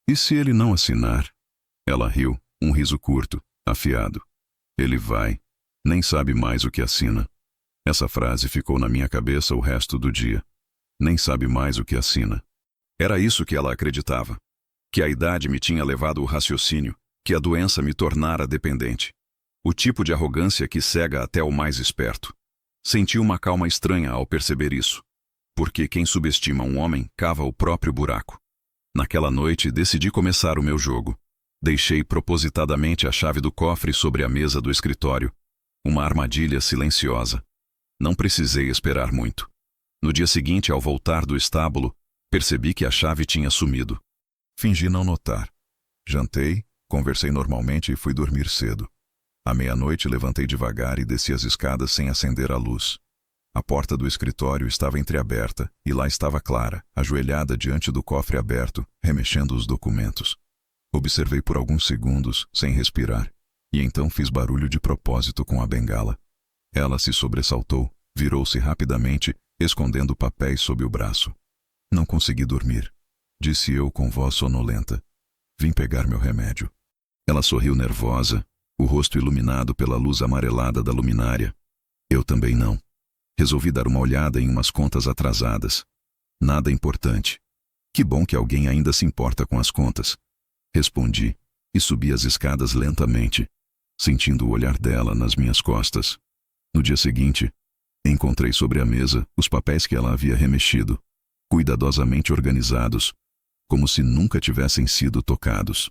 E se ele não assinar? Ela riu, um riso curto, afiado. Ele vai. Nem sabe mais o que assina. Essa frase ficou na minha cabeça o resto do dia. Nem sabe mais o que assina. Era isso que ela acreditava. Que a idade me tinha levado o raciocínio, que a doença me tornara dependente. O tipo de arrogância que cega até o mais esperto. Senti uma calma estranha ao perceber isso. Porque quem subestima um homem cava o próprio buraco. Naquela noite decidi começar o meu jogo. Deixei propositadamente a chave do cofre sobre a mesa do escritório. Uma armadilha silenciosa. Não precisei esperar muito. No dia seguinte, ao voltar do estábulo, percebi que a chave tinha sumido. Fingi não notar. Jantei, conversei normalmente e fui dormir cedo. À meia-noite levantei devagar e desci as escadas sem acender a luz. A porta do escritório estava entreaberta e lá estava Clara, ajoelhada diante do cofre aberto, remexendo os documentos. Observei por alguns segundos, sem respirar, e então fiz barulho de propósito com a bengala. Ela se sobressaltou, virou-se rapidamente, escondendo papéis sob o braço. Não consegui dormir, disse eu com voz sonolenta. Vim pegar meu remédio. Ela sorriu nervosa, o rosto iluminado pela luz amarelada da luminária. Eu também não. Resolvi dar uma olhada em umas contas atrasadas. Nada importante. Que bom que alguém ainda se importa com as contas. Respondi, e subi as escadas lentamente, sentindo o olhar dela nas minhas costas. No dia seguinte, encontrei sobre a mesa os papéis que ela havia remexido, cuidadosamente organizados, como se nunca tivessem sido tocados.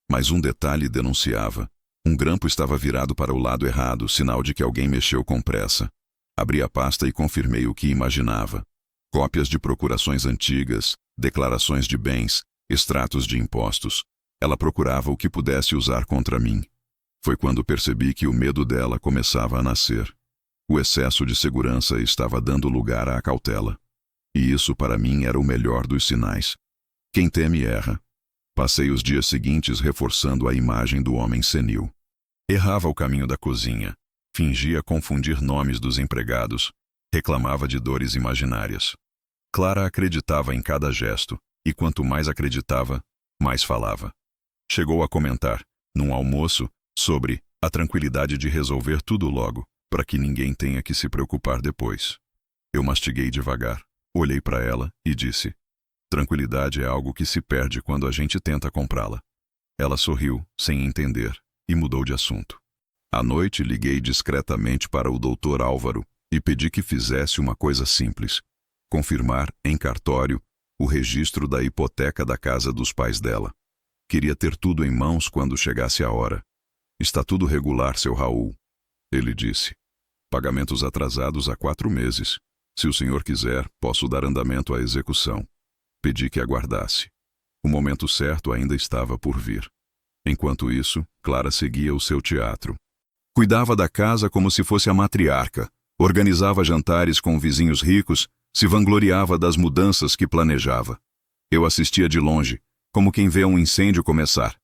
Mas um detalhe denunciava. Um grampo estava virado para o lado errado, sinal de que alguém mexeu com pressa. Abri a pasta e confirmei o que imaginava. Cópias de procurações antigas, declarações de bens, extratos de impostos. Ela procurava o que pudesse usar contra mim. Foi quando percebi que o medo dela começava a nascer. O excesso de segurança estava dando lugar à cautela. E isso para mim era o melhor dos sinais. Quem teme erra. Passei os dias seguintes reforçando a imagem do homem senil. Errava o caminho da cozinha. Fingia confundir nomes dos empregados. Reclamava de dores imaginárias. Clara acreditava em cada gesto, e quanto mais acreditava, mais falava. Chegou a comentar, num almoço, sobre a tranquilidade de resolver tudo logo, para que ninguém tenha que se preocupar depois. Eu mastiguei devagar, olhei para ela e disse: tranquilidade é algo que se perde quando a gente tenta comprá-la. Ela sorriu, sem entender, e mudou de assunto. À noite liguei discretamente para o Dr. Álvaro e pedi que fizesse uma coisa simples: confirmar, em cartório, o registro da hipoteca da casa dos pais dela. Queria ter tudo em mãos quando chegasse a hora. Está tudo regular, seu Raul. Ele disse. Pagamentos atrasados há 4 meses. Se o senhor quiser, posso dar andamento à execução. Pedi que aguardasse. O momento certo ainda estava por vir. Enquanto isso, Clara seguia o seu teatro. Cuidava da casa como se fosse a matriarca. Organizava jantares com vizinhos ricos, se vangloriava das mudanças que planejava. Eu assistia de longe, como quem vê um incêndio começar.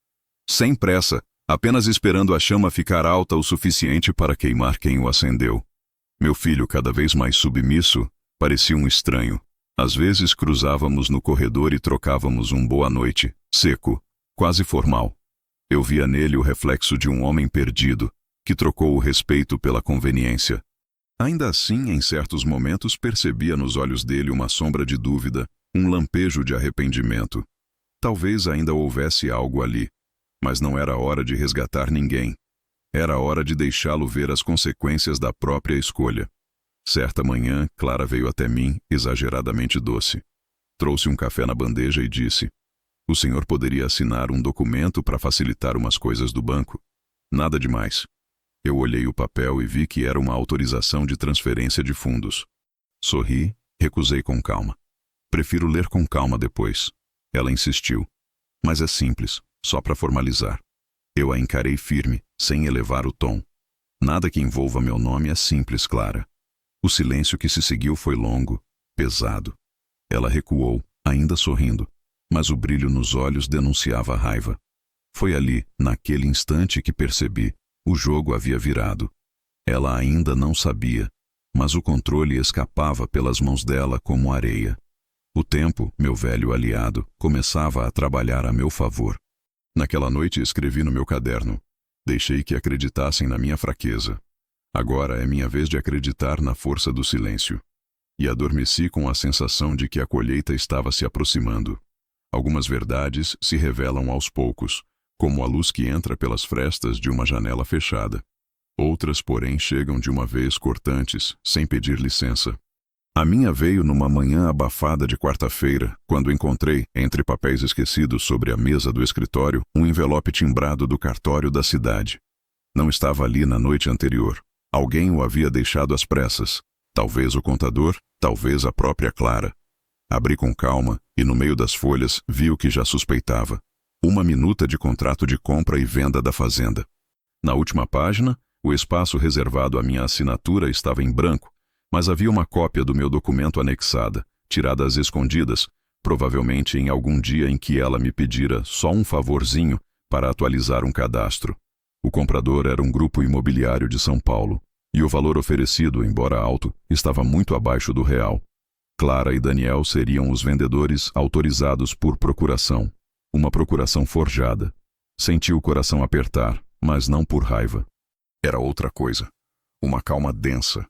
Sem pressa, apenas esperando a chama ficar alta o suficiente para queimar quem o acendeu. Meu filho, cada vez mais submisso, parecia um estranho. Às vezes cruzávamos no corredor e trocávamos um boa noite, seco, quase formal. Eu via nele o reflexo de um homem perdido, que trocou o respeito pela conveniência. Ainda assim, em certos momentos percebia nos olhos dele uma sombra de dúvida, um lampejo de arrependimento. Talvez ainda houvesse algo ali, mas não era hora de resgatar ninguém. Era hora de deixá-lo ver as consequências da própria escolha. Certa manhã, Clara veio até mim, exageradamente doce. Trouxe um café na bandeja e disse: "O senhor poderia assinar um documento para facilitar umas coisas do banco? Nada demais." Eu olhei o papel e vi que era uma autorização de transferência de fundos. Sorri, recusei com calma. "Prefiro ler com calma depois." Ela insistiu. "Mas é simples, só para formalizar." Eu a encarei firme, sem elevar o tom. "Nada que envolva meu nome é simples, Clara." O silêncio que se seguiu foi longo, pesado. Ela recuou, ainda sorrindo, mas o brilho nos olhos denunciava a raiva. Foi ali, naquele instante, que percebi. O jogo havia virado. Ela ainda não sabia, mas o controle escapava pelas mãos dela como areia. O tempo, meu velho aliado, começava a trabalhar a meu favor. Naquela noite escrevi no meu caderno. Deixei que acreditassem na minha fraqueza. Agora é minha vez de acreditar na força do silêncio. E adormeci com a sensação de que a colheita estava se aproximando. Algumas verdades se revelam aos poucos, como a luz que entra pelas frestas de uma janela fechada. Outras, porém, chegam de uma vez cortantes, sem pedir licença. A minha veio numa manhã abafada de quarta-feira, quando encontrei, entre papéis esquecidos sobre a mesa do escritório, um envelope timbrado do cartório da cidade. Não estava ali na noite anterior. Alguém o havia deixado às pressas. Talvez o contador, talvez a própria Clara. Abri com calma e, no meio das folhas, vi o que já suspeitava. Uma minuta de contrato de compra e venda da fazenda. Na última página, o espaço reservado à minha assinatura estava em branco, mas havia uma cópia do meu documento anexada, tirada às escondidas, provavelmente em algum dia em que ela me pedira só um favorzinho para atualizar um cadastro. O comprador era um grupo imobiliário de São Paulo, e o valor oferecido, embora alto, estava muito abaixo do real. Clara e Daniel seriam os vendedores autorizados por procuração. Uma procuração forjada. Senti o coração apertar, mas não por raiva. Era outra coisa. Uma calma densa.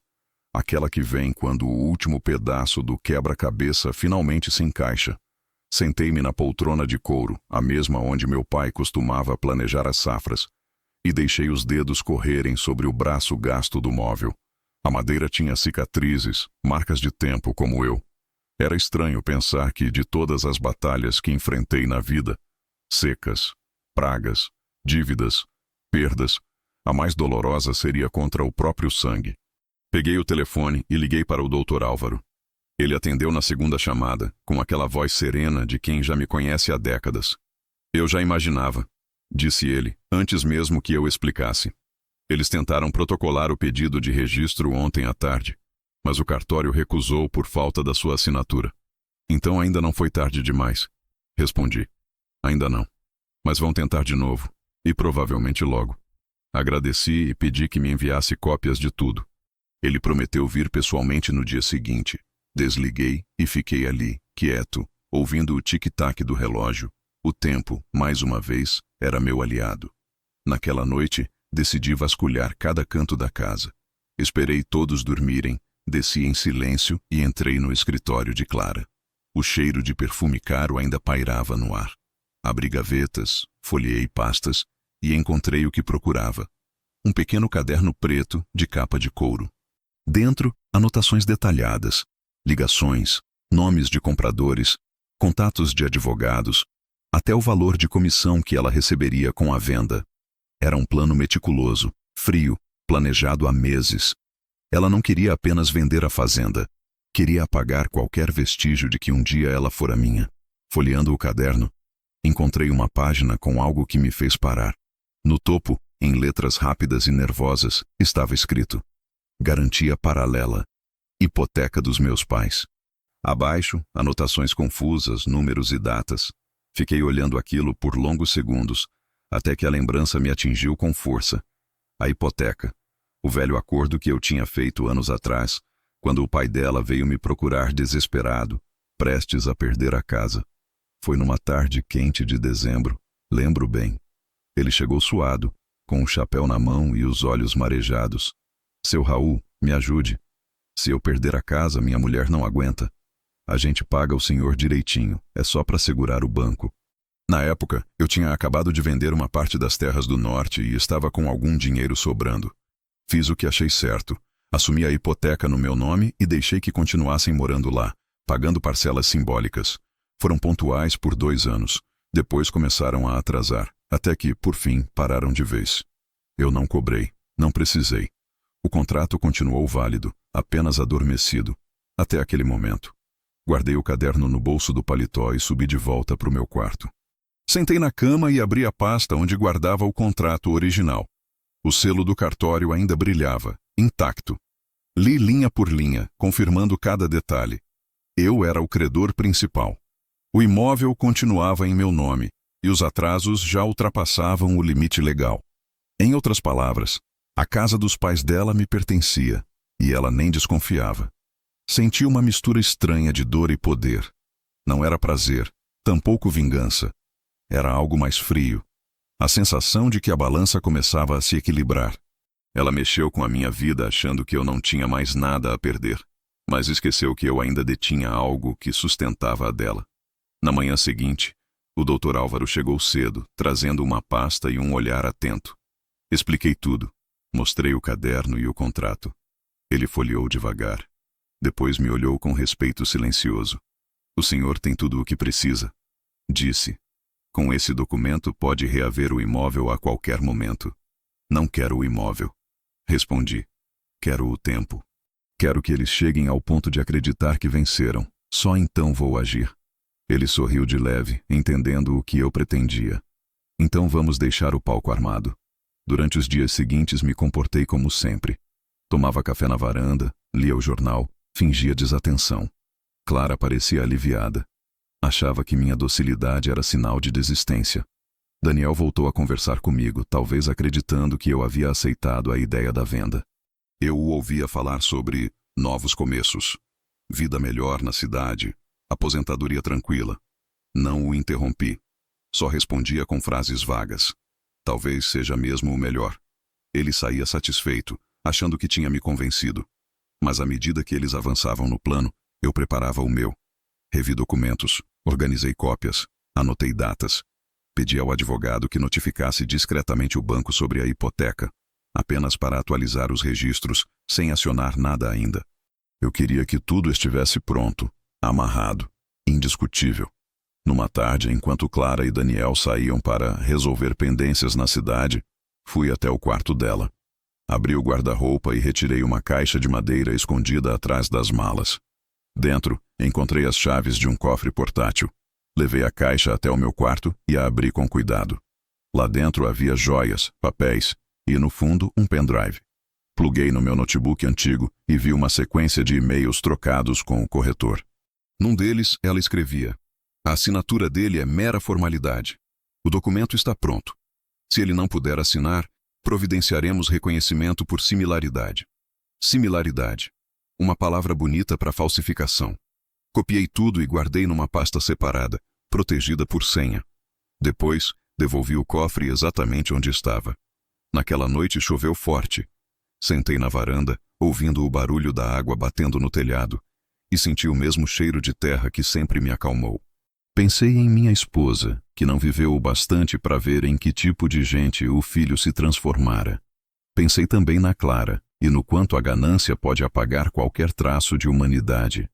Aquela que vem quando o último pedaço do quebra-cabeça finalmente se encaixa. Sentei-me na poltrona de couro, a mesma onde meu pai costumava planejar as safras, e deixei os dedos correrem sobre o braço gasto do móvel. A madeira tinha cicatrizes, marcas de tempo como eu. Era estranho pensar que, de todas as batalhas que enfrentei na vida, secas, pragas, dívidas, perdas, a mais dolorosa seria contra o próprio sangue. Peguei o telefone e liguei para o Dr. Álvaro. Ele atendeu na segunda chamada, com aquela voz serena de quem já me conhece há décadas. "Eu já imaginava", disse ele, antes mesmo que eu explicasse. "Eles tentaram protocolar o pedido de registro ontem à tarde, mas o cartório recusou por falta da sua assinatura." "Então ainda não foi tarde demais", respondi. "Ainda não. Mas vão tentar de novo, e provavelmente logo." Agradeci e pedi que me enviasse cópias de tudo. Ele prometeu vir pessoalmente no dia seguinte. Desliguei e fiquei ali, quieto, ouvindo o tic-tac do relógio. O tempo, mais uma vez, era meu aliado. Naquela noite, decidi vasculhar cada canto da casa. Esperei todos dormirem, desci em silêncio e entrei no escritório de Clara. O cheiro de perfume caro ainda pairava no ar. Abri gavetas, folheei pastas e encontrei o que procurava. Um pequeno caderno preto de capa de couro. Dentro, anotações detalhadas, ligações, nomes de compradores, contatos de advogados, até o valor de comissão que ela receberia com a venda. Era um plano meticuloso, frio, planejado há meses. Ela não queria apenas vender a fazenda. Queria apagar qualquer vestígio de que um dia ela fora minha. Folheando o caderno, encontrei uma página com algo que me fez parar. No topo, em letras rápidas e nervosas, estava escrito: garantia paralela, hipoteca dos meus pais. Abaixo, anotações confusas, números e datas. Fiquei olhando aquilo por longos segundos, até que a lembrança me atingiu com força. A hipoteca, o velho acordo que eu tinha feito anos atrás, quando o pai dela veio me procurar desesperado, prestes a perder a casa. Foi numa tarde quente de dezembro, lembro bem. Ele chegou suado, com o chapéu na mão e os olhos marejados. Seu Raul, me ajude. Se eu perder a casa, minha mulher não aguenta. A gente paga o senhor direitinho, é só para segurar o banco. Na época, eu tinha acabado de vender uma parte das terras do norte e estava com algum dinheiro sobrando. Fiz o que achei certo. Assumi a hipoteca no meu nome e deixei que continuassem morando lá, pagando parcelas simbólicas. Foram pontuais por 2 anos. Depois começaram a atrasar, até que, por fim, pararam de vez. Eu não cobrei, não precisei. O contrato continuou válido, apenas adormecido, até aquele momento. Guardei o caderno no bolso do paletó e subi de volta para o meu quarto. Sentei na cama e abri a pasta onde guardava o contrato original. O selo do cartório ainda brilhava, intacto. Li linha por linha, confirmando cada detalhe. Eu era o credor principal. O imóvel continuava em meu nome, e os atrasos já ultrapassavam o limite legal. Em outras palavras, a casa dos pais dela me pertencia, e ela nem desconfiava. Senti uma mistura estranha de dor e poder. Não era prazer, tampouco vingança. Era algo mais frio. A sensação de que a balança começava a se equilibrar. Ela mexeu com a minha vida achando que eu não tinha mais nada a perder, mas esqueceu que eu ainda detinha algo que sustentava a dela. Na manhã seguinte, o Dr. Álvaro chegou cedo, trazendo uma pasta e um olhar atento. Expliquei tudo. Mostrei o caderno e o contrato. Ele folheou devagar. Depois me olhou com respeito silencioso. O senhor tem tudo o que precisa, disse. Com esse documento pode reaver o imóvel a qualquer momento. Não quero o imóvel. Respondi. Quero o tempo. Quero que eles cheguem ao ponto de acreditar que venceram. Só então vou agir. Ele sorriu de leve, entendendo o que eu pretendia. Então vamos deixar o palco armado. Durante os dias seguintes me comportei como sempre. Tomava café na varanda, lia o jornal, fingia desatenção. Clara parecia aliviada. Achava que minha docilidade era sinal de desistência. Daniel voltou a conversar comigo, talvez acreditando que eu havia aceitado a ideia da venda. Eu o ouvia falar sobre novos começos, vida melhor na cidade, aposentadoria tranquila. Não o interrompi. Só respondia com frases vagas. Talvez seja mesmo o melhor. Ele saía satisfeito, achando que tinha me convencido. Mas à medida que eles avançavam no plano, eu preparava o meu. Revi documentos, organizei cópias, anotei datas. Pedi ao advogado que notificasse discretamente o banco sobre a hipoteca, apenas para atualizar os registros, sem acionar nada ainda. Eu queria que tudo estivesse pronto, amarrado, indiscutível. Numa tarde, enquanto Clara e Daniel saíam para resolver pendências na cidade, fui até o quarto dela. Abri o guarda-roupa e retirei uma caixa de madeira escondida atrás das malas. Dentro, encontrei as chaves de um cofre portátil. Levei a caixa até o meu quarto e a abri com cuidado. Lá dentro havia joias, papéis e, no fundo, um pendrive. Pluguei no meu notebook antigo e vi uma sequência de e-mails trocados com o corretor. Num deles, ela escrevia: a assinatura dele é mera formalidade. O documento está pronto. Se ele não puder assinar, providenciaremos reconhecimento por similaridade. Similaridade. Uma palavra bonita para falsificação. Copiei tudo e guardei numa pasta separada, protegida por senha. Depois, devolvi o cofre exatamente onde estava. Naquela noite choveu forte. Sentei na varanda, ouvindo o barulho da água batendo no telhado, e senti o mesmo cheiro de terra que sempre me acalmou. Pensei em minha esposa, que não viveu o bastante para ver em que tipo de gente o filho se transformara. Pensei também na Clara, e no quanto a ganância pode apagar qualquer traço de humanidade.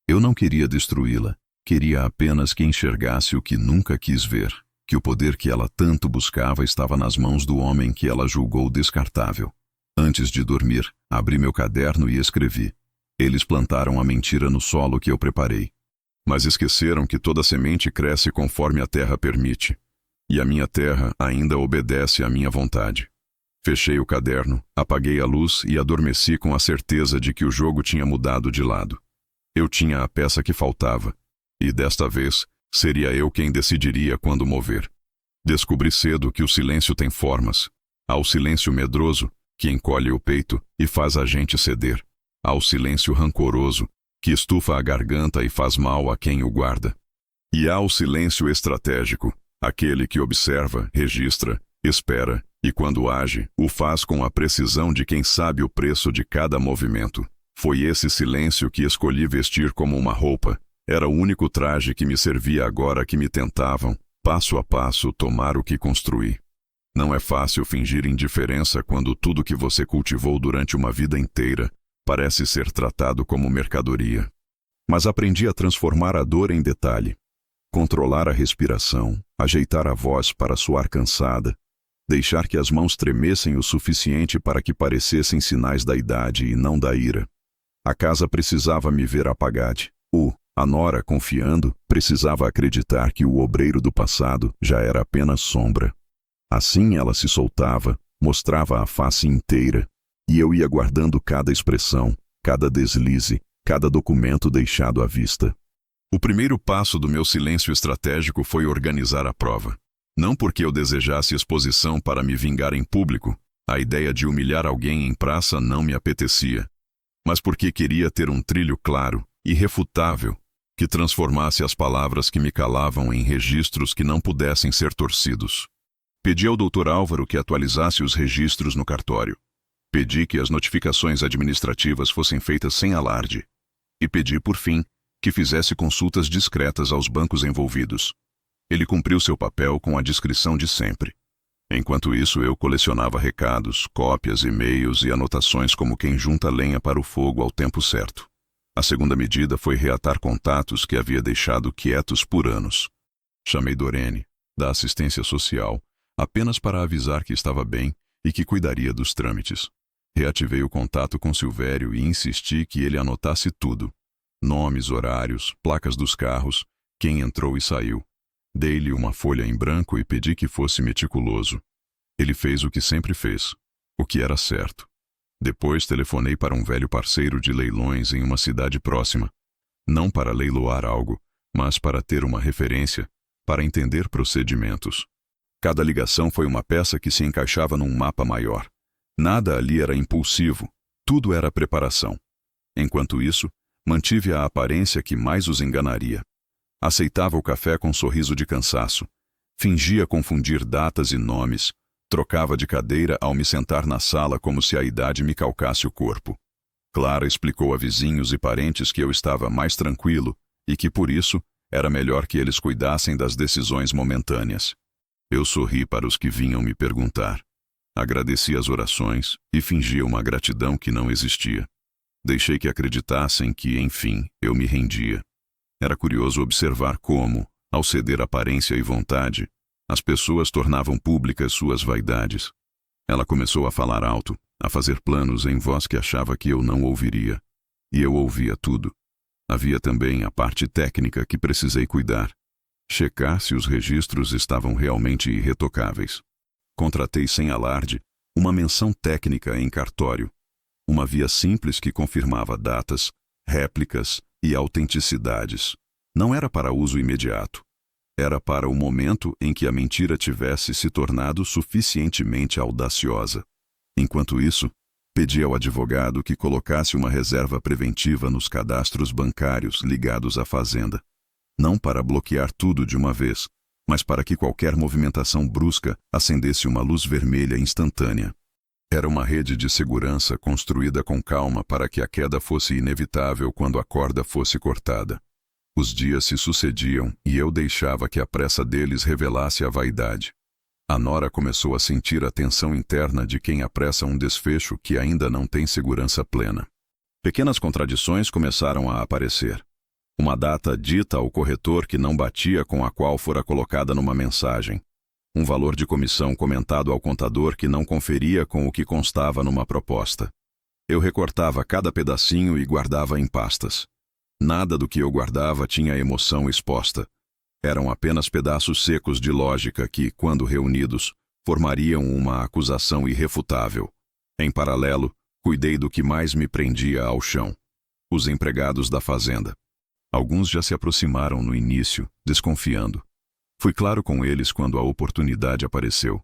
Eu não queria destruí-la, Queria apenas que enxergasse o que nunca quis ver, que o poder que ela tanto buscava estava nas mãos do homem que ela julgou descartável. Antes de dormir, abri meu caderno e escrevi. Eles plantaram a mentira no solo que eu preparei. Mas esqueceram que toda semente cresce conforme a terra permite. E a minha terra ainda obedece à minha vontade. Fechei o caderno, apaguei a luz e adormeci com a certeza de que o jogo tinha mudado de lado. Eu tinha a peça que faltava. E desta vez, seria eu quem decidiria quando mover. Descobri cedo que o silêncio tem formas. Há o silêncio medroso, que encolhe o peito e faz a gente ceder. Há o silêncio rancoroso, que estufa a garganta e faz mal a quem o guarda. E há o silêncio estratégico, aquele que observa, registra, espera e, quando age, o faz com a precisão de quem sabe o preço de cada movimento. Foi esse silêncio que escolhi vestir como uma roupa. Era o único traje que me servia agora que me tentavam, passo a passo, tomar o que construí. Não é fácil fingir indiferença quando tudo que você cultivou durante uma vida inteira parece ser tratado como mercadoria. Mas aprendi a transformar a dor em detalhe. Controlar a respiração, ajeitar a voz para soar cansada, deixar que as mãos tremessem o suficiente para que parecessem sinais da idade e não da ira. A casa precisava me ver apagade. A nora, confiando, precisava acreditar que o obreiro do passado já era apenas sombra. Assim ela se soltava, mostrava a face inteira, e eu ia guardando cada expressão, cada deslize, cada documento deixado à vista. O primeiro passo do meu silêncio estratégico foi organizar a prova. Não porque eu desejasse exposição para me vingar em público, a ideia de humilhar alguém em praça não me apetecia, mas porque queria ter um trilho claro, irrefutável, que transformasse as palavras que me calavam em registros que não pudessem ser torcidos. Pedi ao Dr. Álvaro que atualizasse os registros no cartório. Pedi que as notificações administrativas fossem feitas sem alarde. E pedi, por fim, que fizesse consultas discretas aos bancos envolvidos. Ele cumpriu seu papel com a discrição de sempre. Enquanto isso, eu colecionava recados, cópias, e-mails e anotações como quem junta lenha para o fogo ao tempo certo. A segunda medida foi reatar contatos que havia deixado quietos por anos. Chamei Dorene, da assistência social, apenas para avisar que estava bem e que cuidaria dos trâmites. Reativei o contato com Silvério e insisti que ele anotasse tudo. Nomes, horários, placas dos carros, quem entrou e saiu. Dei-lhe uma folha em branco e pedi que fosse meticuloso. Ele fez o que sempre fez, o que era certo. Depois telefonei para um velho parceiro de leilões em uma cidade próxima. Não para leiloar algo, mas para ter uma referência, para entender procedimentos. Cada ligação foi uma peça que se encaixava num mapa maior. Nada ali era impulsivo, tudo era preparação. Enquanto isso, mantive a aparência que mais os enganaria. Aceitava o café com sorriso de cansaço. Fingia confundir datas e nomes. Trocava de cadeira ao me sentar na sala como se a idade me calcasse o corpo. Clara explicou a vizinhos e parentes que eu estava mais tranquilo e que, por isso, era melhor que eles cuidassem das decisões momentâneas. Eu sorri para os que vinham me perguntar. Agradeci as orações e fingia uma gratidão que não existia. Deixei que acreditassem que, enfim, eu me rendia. Era curioso observar como, ao ceder aparência e vontade, as pessoas tornavam públicas suas vaidades. Ela começou a falar alto, a fazer planos em voz que achava que eu não ouviria. E eu ouvia tudo. Havia também a parte técnica que precisei cuidar. Checar se os registros estavam realmente irretocáveis. Contratei sem alarde uma menção técnica em cartório. Uma via simples que confirmava datas, réplicas e autenticidades. Não era para uso imediato. Era para o momento em que a mentira tivesse se tornado suficientemente audaciosa. Enquanto isso, pedi ao advogado que colocasse uma reserva preventiva nos cadastros bancários ligados à fazenda. Não para bloquear tudo de uma vez, mas para que qualquer movimentação brusca acendesse uma luz vermelha instantânea. Era uma rede de segurança construída com calma para que a queda fosse inevitável quando a corda fosse cortada. Os dias se sucediam e eu deixava que a pressa deles revelasse a vaidade. A nora começou a sentir a tensão interna de quem apressa um desfecho que ainda não tem segurança plena. Pequenas contradições começaram a aparecer. Uma data dita ao corretor que não batia com a qual fora colocada numa mensagem. Um valor de comissão comentado ao contador que não conferia com o que constava numa proposta. Eu recortava cada pedacinho e guardava em pastas. Nada do que eu guardava tinha emoção exposta. Eram apenas pedaços secos de lógica que, quando reunidos, formariam uma acusação irrefutável. Em paralelo, cuidei do que mais me prendia ao chão: os empregados da fazenda. Alguns já se aproximaram no início, desconfiando. Fui claro com eles quando a oportunidade apareceu.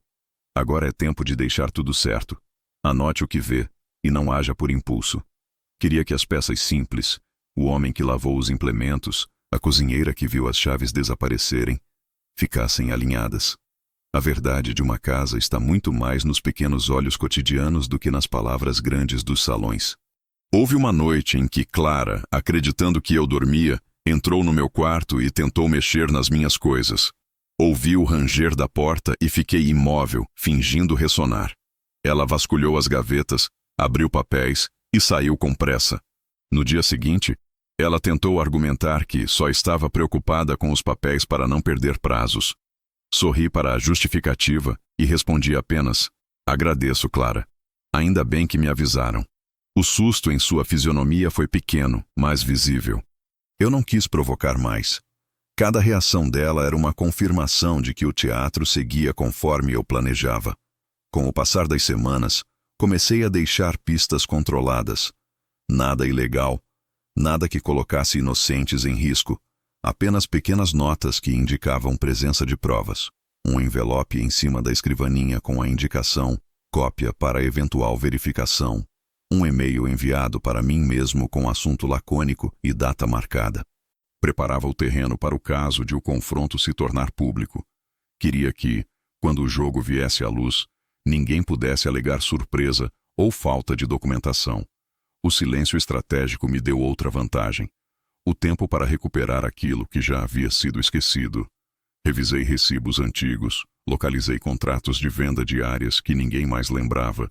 Agora é tempo de deixar tudo certo. Anote o que vê, e não haja por impulso. Queria que as peças simples, o homem que lavou os implementos, a cozinheira que viu as chaves desaparecerem, ficassem alinhadas. A verdade de uma casa está muito mais nos pequenos olhos cotidianos do que nas palavras grandes dos salões. Houve uma noite em que Clara, acreditando que eu dormia, entrou no meu quarto e tentou mexer nas minhas coisas. Ouvi o ranger da porta e fiquei imóvel, fingindo ressonar. Ela vasculhou as gavetas, abriu papéis e saiu com pressa. No dia seguinte, ela tentou argumentar que só estava preocupada com os papéis para não perder prazos. Sorri para a justificativa e respondi apenas: agradeço, Clara. Ainda bem que me avisaram. O susto em sua fisionomia foi pequeno, mas visível. Eu não quis provocar mais. Cada reação dela era uma confirmação de que o teatro seguia conforme eu planejava. Com o passar das semanas, comecei a deixar pistas controladas. Nada ilegal, nada que colocasse inocentes em risco, apenas pequenas notas que indicavam presença de provas. Um envelope em cima da escrivaninha com a indicação cópia para eventual verificação. Um e-mail enviado para mim mesmo com assunto lacônico e data marcada. Preparava o terreno para o caso de o confronto se tornar público. Queria que, quando o jogo viesse à luz, ninguém pudesse alegar surpresa ou falta de documentação. O silêncio estratégico me deu outra vantagem: o tempo para recuperar aquilo que já havia sido esquecido. Revisei recibos antigos, localizei contratos de venda de áreas que ninguém mais lembrava.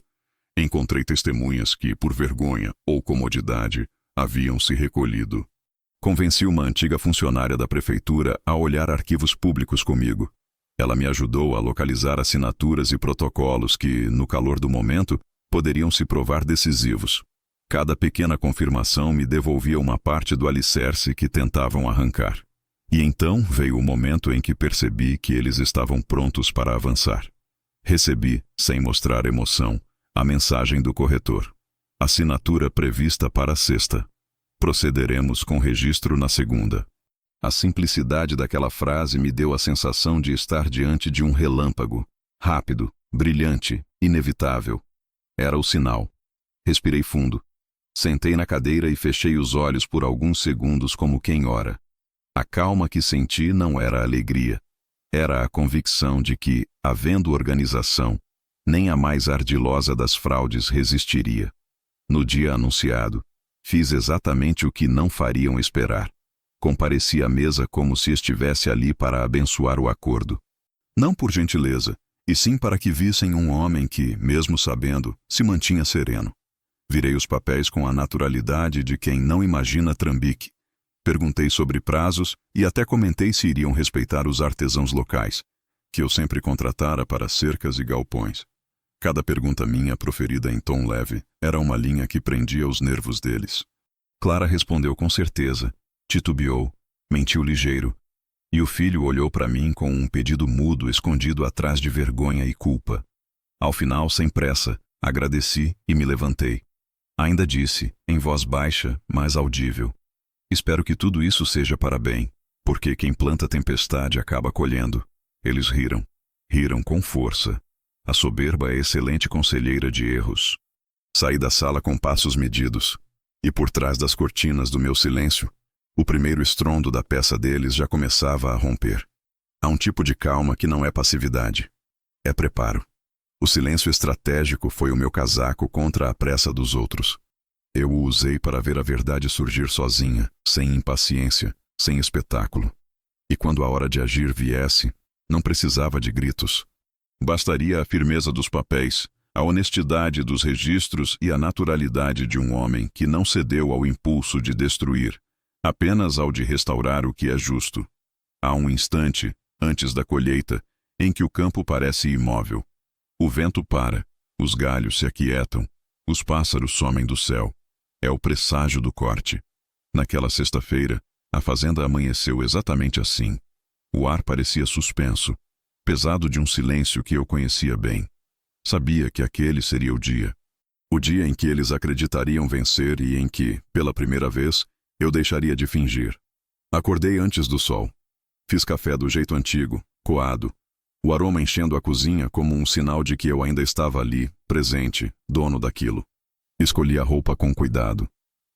Encontrei testemunhas que, por vergonha ou comodidade, haviam se recolhido. Convenci uma antiga funcionária da prefeitura a olhar arquivos públicos comigo. Ela me ajudou a localizar assinaturas e protocolos que, no calor do momento, poderiam se provar decisivos. Cada pequena confirmação me devolvia uma parte do alicerce que tentavam arrancar. E então veio o momento em que percebi que eles estavam prontos para avançar. Recebi, sem mostrar emoção, a mensagem do corretor: assinatura prevista para a sexta. Procederemos com registro na segunda. A simplicidade daquela frase me deu a sensação de estar diante de um relâmpago. Rápido, brilhante, inevitável. Era o sinal. Respirei fundo. Sentei na cadeira e fechei os olhos por alguns segundos como quem ora. A calma que senti não era alegria. Era a convicção de que, havendo organização, nem a mais ardilosa das fraudes resistiria. No dia anunciado, fiz exatamente o que não fariam esperar. Compareci à mesa como se estivesse ali para abençoar o acordo. Não por gentileza, e sim para que vissem um homem que, mesmo sabendo, se mantinha sereno. Virei os papéis com a naturalidade de quem não imagina trambique. Perguntei sobre prazos e até comentei se iriam respeitar os artesãos locais, que eu sempre contratara para cercas e galpões. Cada pergunta minha, proferida em tom leve, era uma linha que prendia os nervos deles. Clara respondeu com certeza, titubeou, mentiu ligeiro, e o filho olhou para mim com um pedido mudo escondido atrás de vergonha e culpa. Ao final, sem pressa, agradeci e me levantei. Ainda disse, em voz baixa, mas audível: espero que tudo isso seja para bem, porque quem planta tempestade acaba colhendo. Eles riram. Riram com força. A soberba é excelente conselheira de erros. Saí da sala com passos medidos, e por trás das cortinas do meu silêncio, o primeiro estrondo da peça deles já começava a romper. Há um tipo de calma que não é passividade. É preparo. O silêncio estratégico foi o meu casaco contra a pressa dos outros. Eu o usei para ver a verdade surgir sozinha, sem impaciência, sem espetáculo. E quando a hora de agir viesse, não precisava de gritos. Bastaria a firmeza dos papéis, a honestidade dos registros e a naturalidade de um homem que não cedeu ao impulso de destruir, Apenas ao de restaurar o que é justo. Há um instante, antes da colheita, em que o campo parece imóvel. O vento para, os galhos se aquietam, os pássaros somem do céu. É o presságio do corte. Naquela sexta-feira, a fazenda amanheceu exatamente assim. O ar parecia suspenso, pesado de um silêncio que eu conhecia bem. Sabia que aquele seria o dia. O dia em que eles acreditariam vencer e em que, pela primeira vez, eu deixaria de fingir. Acordei antes do sol. Fiz café do jeito antigo, coado. O aroma enchendo a cozinha como um sinal de que eu ainda estava ali, presente, dono daquilo. Escolhi a roupa com cuidado.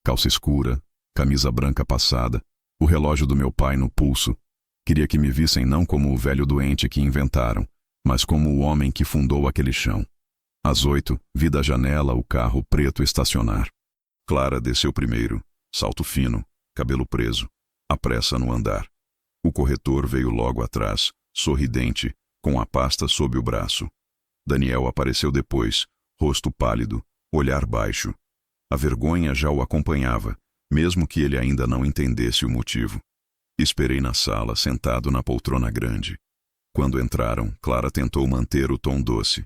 Calça escura, camisa branca passada, o relógio do meu pai no pulso. Queria que me vissem não como o velho doente que inventaram, mas como o homem que fundou aquele chão. Às 8, vi da janela o carro preto estacionar. Clara desceu primeiro, salto fino, cabelo preso, a pressa no andar. O corretor veio logo atrás, sorridente, com a pasta sob o braço. Daniel apareceu depois, rosto pálido, olhar baixo. A vergonha já o acompanhava, mesmo que ele ainda não entendesse o motivo. Esperei na sala, sentado na poltrona grande. Quando entraram, Clara tentou manter o tom doce.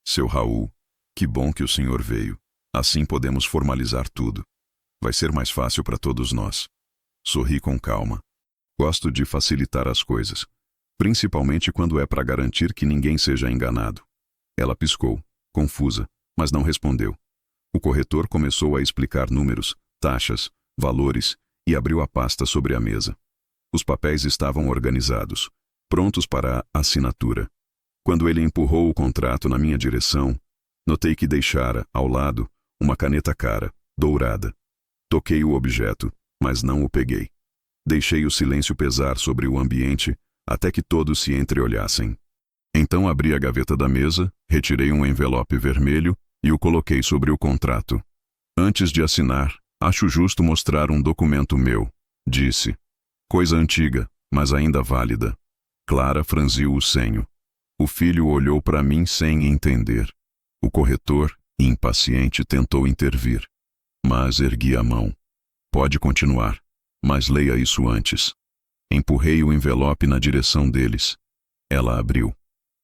Seu Raul, que bom que o senhor veio. Assim podemos formalizar tudo. Vai ser mais fácil para todos nós. Sorri com calma. Gosto de facilitar as coisas, principalmente quando é para garantir que ninguém seja enganado. Ela piscou, confusa, mas não respondeu. O corretor começou a explicar números, taxas, valores e abriu a pasta sobre a mesa. Os papéis estavam organizados, prontos para a assinatura. Quando ele empurrou o contrato na minha direção, notei que deixara, ao lado, uma caneta cara, dourada. Toquei o objeto, mas não o peguei. Deixei o silêncio pesar sobre o ambiente até que todos se entreolhassem. Então abri a gaveta da mesa, retirei um envelope vermelho e o coloquei sobre o contrato. Antes de assinar, acho justo mostrar um documento meu, disse. Coisa antiga, mas ainda válida. Clara franziu o senho. O filho olhou para mim sem entender. O corretor, impaciente, tentou intervir. Mas ergui a mão. Pode continuar, mas leia isso antes. Empurrei o envelope na direção deles. Ela abriu.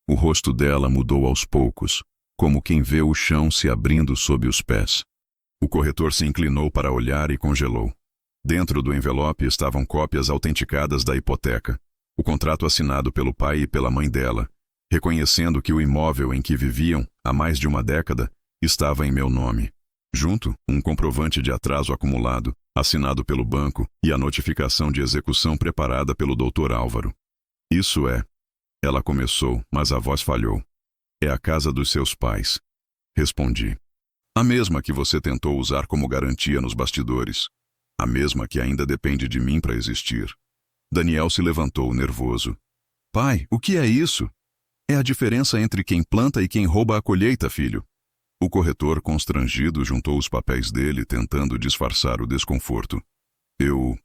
O rosto dela mudou aos poucos, como quem vê o chão se abrindo sob os pés. O corretor se inclinou para olhar e congelou. Dentro do envelope estavam cópias autenticadas da hipoteca, o contrato assinado pelo pai e pela mãe dela, reconhecendo que o imóvel em que viviam, há mais de uma década, estava em meu nome. Junto, um comprovante de atraso acumulado, assinado pelo banco, e a notificação de execução preparada pelo Dr. Álvaro. Isso é. Ela começou, mas a voz falhou. É a casa dos seus pais. Respondi. A mesma que você tentou usar como garantia nos bastidores. A mesma que ainda depende de mim para existir. Daniel se levantou, nervoso. Pai, o que é isso? É a diferença entre quem planta e quem rouba a colheita, filho. O corretor, constrangido, juntou os papéis dele, tentando disfarçar o desconforto. Eu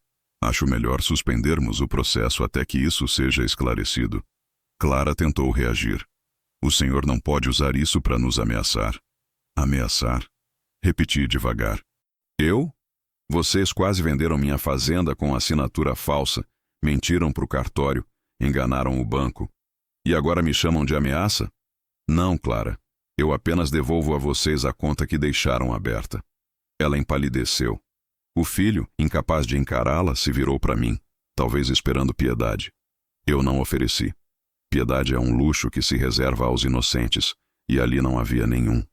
acho melhor suspendermos o processo até que isso seja esclarecido. Clara tentou reagir. O senhor não pode usar isso para nos ameaçar. Ameaçar? Repeti devagar. Eu? Vocês quase venderam minha fazenda com assinatura falsa, mentiram para o cartório, enganaram o banco. E agora me chamam de ameaça? Não, Clara. Eu apenas devolvo a vocês a conta que deixaram aberta. Ela empalideceu. O filho, incapaz de encará-la, se virou para mim, talvez esperando piedade. Eu não ofereci. Piedade é um luxo que se reserva aos inocentes, e ali não havia nenhum.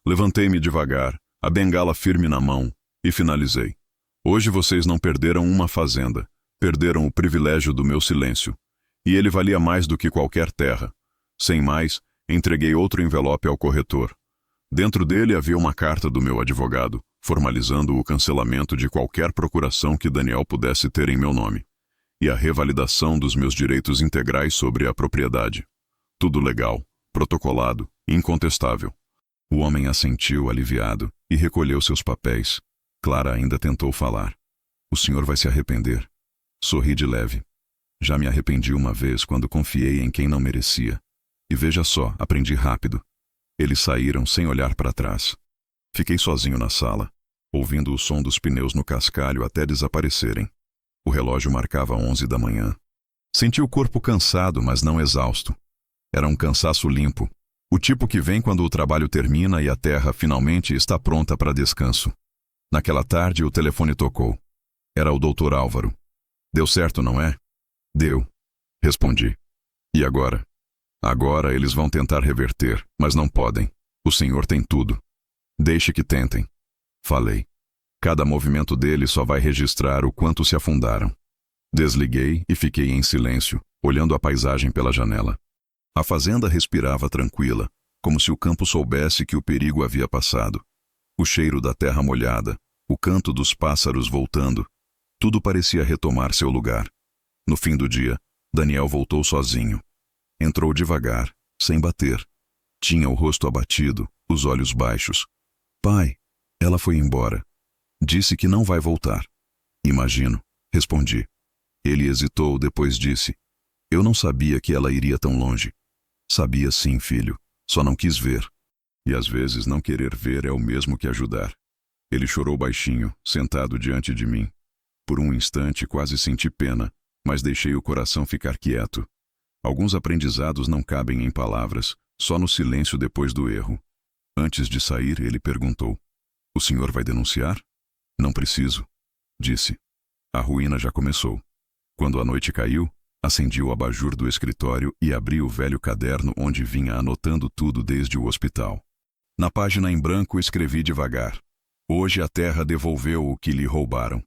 Levantei-me devagar, a bengala firme na mão, e finalizei. Hoje vocês não perderam uma fazenda, perderam o privilégio do meu silêncio. E ele valia mais do que qualquer terra. Sem mais, entreguei outro envelope ao corretor. Dentro dele havia uma carta do meu advogado, formalizando o cancelamento de qualquer procuração que Daniel pudesse ter em meu nome, e a revalidação dos meus direitos integrais sobre a propriedade. Tudo legal, protocolado, incontestável. O homem assentiu aliviado e recolheu seus papéis. Clara ainda tentou falar. O senhor vai se arrepender. Sorri de leve. Já me arrependi uma vez quando confiei em quem não merecia. E veja só, aprendi rápido. Eles saíram sem olhar para trás. Fiquei sozinho na sala, ouvindo o som dos pneus no cascalho até desaparecerem. O relógio marcava 11 da manhã. Senti o corpo cansado, mas não exausto. Era um cansaço limpo, o tipo que vem quando o trabalho termina e a terra finalmente está pronta para descanso. Naquela tarde, o telefone tocou. Era o Dr. Álvaro. Deu certo, não é? Deu. Respondi. E agora? Agora eles vão tentar reverter, mas não podem. O senhor tem tudo. Deixe que tentem. Falei. Cada movimento deles só vai registrar o quanto se afundaram. Desliguei e fiquei em silêncio, olhando a paisagem pela janela. A fazenda respirava tranquila, como se o campo soubesse que o perigo havia passado. O cheiro da terra molhada, o canto dos pássaros voltando, tudo parecia retomar seu lugar. No fim do dia, Daniel voltou sozinho. Entrou devagar, sem bater. Tinha o rosto abatido, os olhos baixos. Pai, ela foi embora. Disse que não vai voltar. Imagino, respondi. Ele hesitou, depois disse. Eu não sabia que ela iria tão longe. Sabia sim, filho, só não quis ver. E às vezes não querer ver é o mesmo que ajudar. Ele chorou baixinho, sentado diante de mim. Por um instante quase senti pena, mas deixei o coração ficar quieto. Alguns aprendizados não cabem em palavras, só no silêncio depois do erro. Antes de sair, ele perguntou. O senhor vai denunciar? Não preciso, disse. A ruína já começou. Quando a noite caiu, acendi o abajur do escritório e abri o velho caderno onde vinha anotando tudo desde o hospital. Na página em branco escrevi devagar. Hoje a terra devolveu o que lhe roubaram.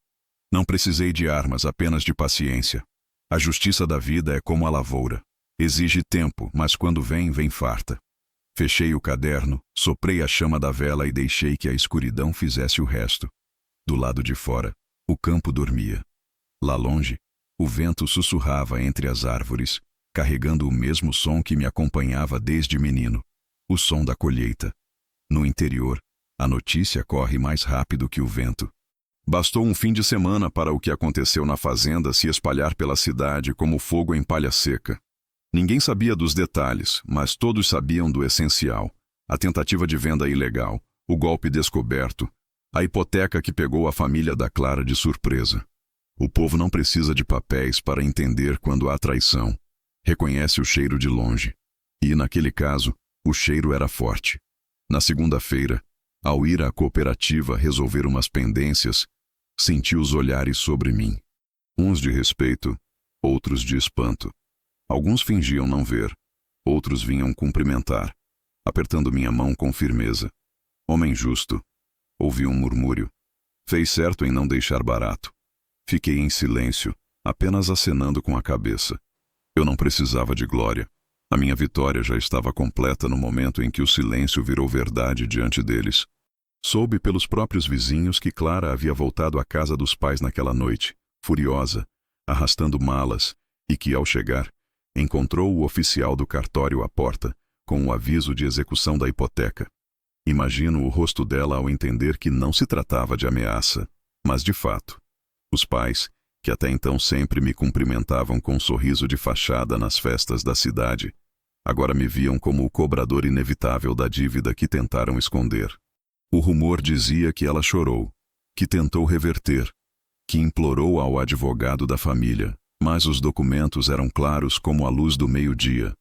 Não precisei de armas, apenas de paciência. A justiça da vida é como a lavoura. Exige tempo, mas quando vem, vem farta. Fechei o caderno, soprei a chama da vela e deixei que a escuridão fizesse o resto. Do lado de fora, o campo dormia. Lá longe, o vento sussurrava entre as árvores, carregando o mesmo som que me acompanhava desde menino, o som da colheita. No interior, a notícia corre mais rápido que o vento. Bastou um fim de semana para o que aconteceu na fazenda se espalhar pela cidade como fogo em palha seca. Ninguém sabia dos detalhes, mas todos sabiam do essencial: a tentativa de venda ilegal, o golpe descoberto, a hipoteca que pegou a família da Clara de surpresa. O povo não precisa de papéis para entender quando há traição. Reconhece o cheiro de longe. E, naquele caso, o cheiro era forte. Na segunda-feira, ao ir à cooperativa resolver umas pendências, senti os olhares sobre mim. Uns de respeito, outros de espanto. Alguns fingiam não ver, outros vinham cumprimentar, apertando minha mão com firmeza. Homem justo. Ouvi um murmúrio. Fez certo em não deixar barato. Fiquei em silêncio, apenas acenando com a cabeça. Eu não precisava de glória. A minha vitória já estava completa no momento em que o silêncio virou verdade diante deles. Soube pelos próprios vizinhos que Clara havia voltado à casa dos pais naquela noite, furiosa, arrastando malas, e que, ao chegar, encontrou o oficial do cartório à porta, com o aviso de execução da hipoteca. Imagino o rosto dela ao entender que não se tratava de ameaça, mas de fato. Os pais, que até então sempre me cumprimentavam com um sorriso de fachada nas festas da cidade, agora me viam como o cobrador inevitável da dívida que tentaram esconder. O rumor dizia que ela chorou, que tentou reverter, que implorou ao advogado da família, mas os documentos eram claros como a luz do meio-dia.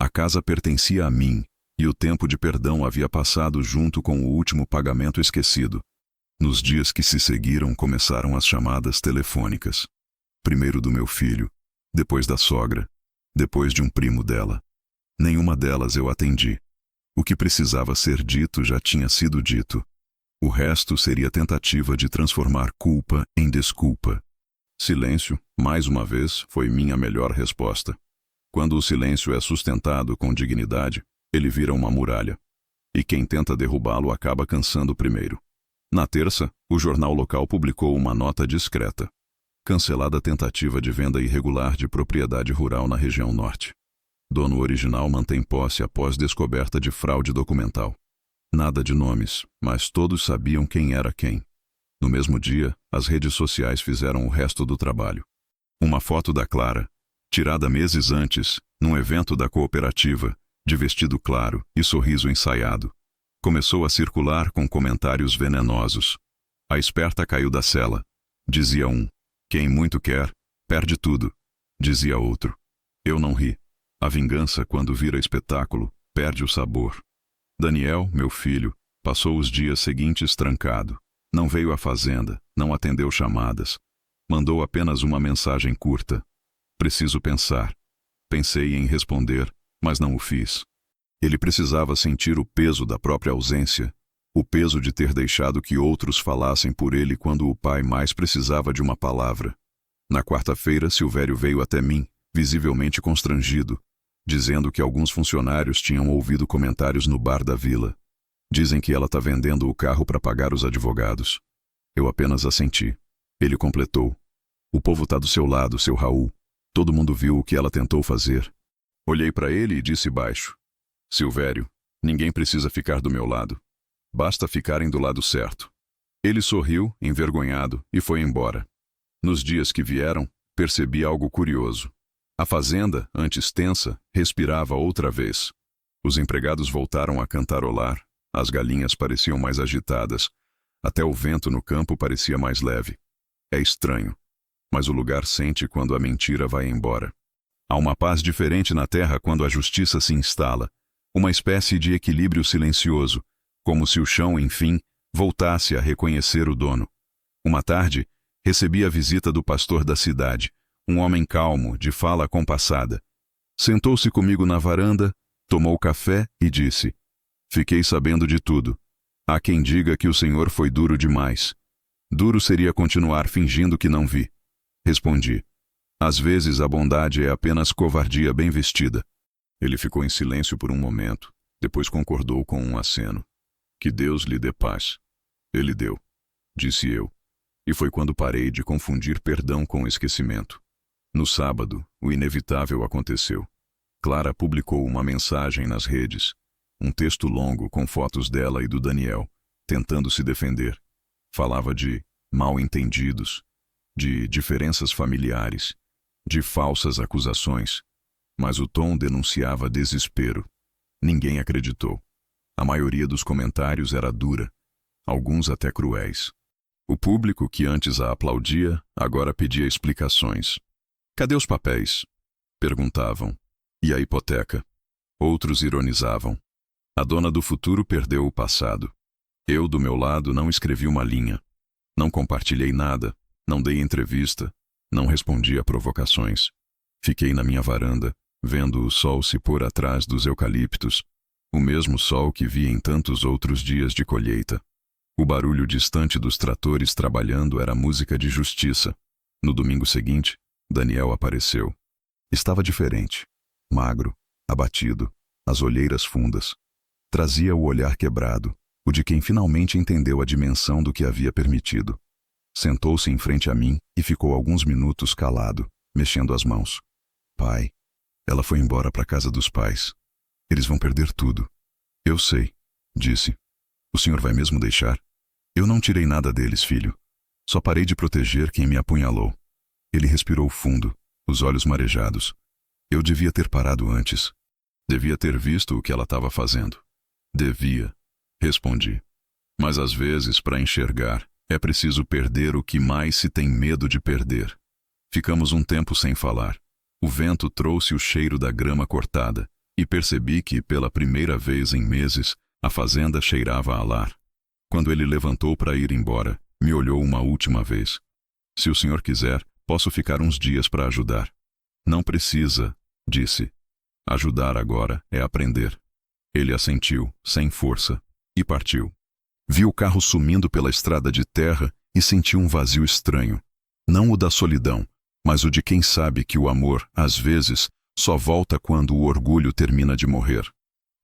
A casa pertencia a mim, e o tempo de perdão havia passado junto com o último pagamento esquecido. Nos dias que se seguiram começaram as chamadas telefônicas. Primeiro do meu filho, depois da sogra, depois de um primo dela. Nenhuma delas eu atendi. O que precisava ser dito já tinha sido dito. O resto seria tentativa de transformar culpa em desculpa. Silêncio, mais uma vez, foi minha melhor resposta. Quando o silêncio é sustentado com dignidade, ele vira uma muralha. E quem tenta derrubá-lo acaba cansando primeiro. Na terça, o jornal local publicou uma nota discreta. Cancelada a tentativa de venda irregular de propriedade rural na região norte. Dono original mantém posse após descoberta de fraude documental. Nada de nomes, mas todos sabiam quem era quem. No mesmo dia, as redes sociais fizeram o resto do trabalho. Uma foto da Clara, tirada meses antes, num evento da cooperativa, de vestido claro e sorriso ensaiado, começou a circular com comentários venenosos. A esperta caiu da cela, dizia um. Quem muito quer, perde tudo, dizia outro. Eu não ri. A vingança, quando vira espetáculo, perde o sabor. Daniel, meu filho, passou os dias seguintes trancado. Não veio à fazenda, não atendeu chamadas. Mandou apenas uma mensagem curta. Preciso pensar. Pensei em responder, mas não o fiz. Ele precisava sentir o peso da própria ausência, o peso de ter deixado que outros falassem por ele quando o pai mais precisava de uma palavra. Na quarta-feira, Silvério veio até mim, visivelmente constrangido, dizendo que alguns funcionários tinham ouvido comentários no bar da vila. Dizem que ela está vendendo o carro para pagar os advogados. Eu apenas assenti. Ele completou. O povo está do seu lado, seu Raul. Todo mundo viu o que ela tentou fazer. Olhei para ele e disse baixo. Silvério, ninguém precisa ficar do meu lado. Basta ficarem do lado certo. Ele sorriu, envergonhado, e foi embora. Nos dias que vieram, percebi algo curioso. A fazenda, antes tensa, respirava outra vez. Os empregados voltaram a cantarolar, as galinhas pareciam mais agitadas, até o vento no campo parecia mais leve. É estranho, mas o lugar sente quando a mentira vai embora. Há uma paz diferente na terra quando a justiça se instala, uma espécie de equilíbrio silencioso, como se o chão, enfim, voltasse a reconhecer o dono. Uma tarde, recebi a visita do pastor da cidade, um homem calmo, de fala compassada. Sentou-se comigo na varanda, tomou café e disse: Fiquei sabendo de tudo. Há quem diga que o senhor foi duro demais. Duro seria continuar fingindo que não vi. Respondi: Às vezes a bondade é apenas covardia bem vestida. Ele ficou em silêncio por um momento, depois concordou com um aceno. Que Deus lhe dê paz. Ele deu, disse eu. E foi quando parei de confundir perdão com esquecimento. No sábado, o inevitável aconteceu. Clara publicou uma mensagem nas redes, um texto longo com fotos dela e do Daniel, tentando se defender. Falava de mal-entendidos, de diferenças familiares, de falsas acusações, mas o tom denunciava desespero. Ninguém acreditou. A maioria dos comentários era dura, alguns até cruéis. O público, que antes a aplaudia, agora pedia explicações. Cadê os papéis? Perguntavam. E a hipoteca? Outros ironizavam. A dona do futuro perdeu o passado. Eu, do meu lado, não escrevi uma linha. Não compartilhei nada, não dei entrevista, não respondi a provocações. Fiquei na minha varanda, vendo o sol se pôr atrás dos eucaliptos, o mesmo sol que vi em tantos outros dias de colheita. O barulho distante dos tratores trabalhando era música de justiça. No domingo seguinte, Daniel apareceu. Estava diferente. Magro, abatido, as olheiras fundas. Trazia o olhar quebrado, o de quem finalmente entendeu a dimensão do que havia permitido. Sentou-se em frente a mim e ficou alguns minutos calado, mexendo as mãos. Pai, ela foi embora para a casa dos pais. Eles vão perder tudo. Eu sei, disse. O senhor vai mesmo deixar? Eu não tirei nada deles, filho. Só parei de proteger quem me apunhalou. Ele respirou fundo, os olhos marejados. Eu devia ter parado antes. Devia ter visto o que ela estava fazendo. Devia, respondi. Mas às vezes, para enxergar, é preciso perder o que mais se tem medo de perder. Ficamos um tempo sem falar. O vento trouxe o cheiro da grama cortada, e percebi que, pela primeira vez em meses, a fazenda cheirava a lar. Quando ele levantou para ir embora, me olhou uma última vez. Se o senhor quiser, posso ficar uns dias para ajudar. Não precisa, disse. Ajudar agora é aprender. Ele assentiu, sem força, e partiu. Vi o carro sumindo pela estrada de terra e senti um vazio estranho. Não o da solidão, mas o de quem sabe que o amor, às vezes, só volta quando o orgulho termina de morrer.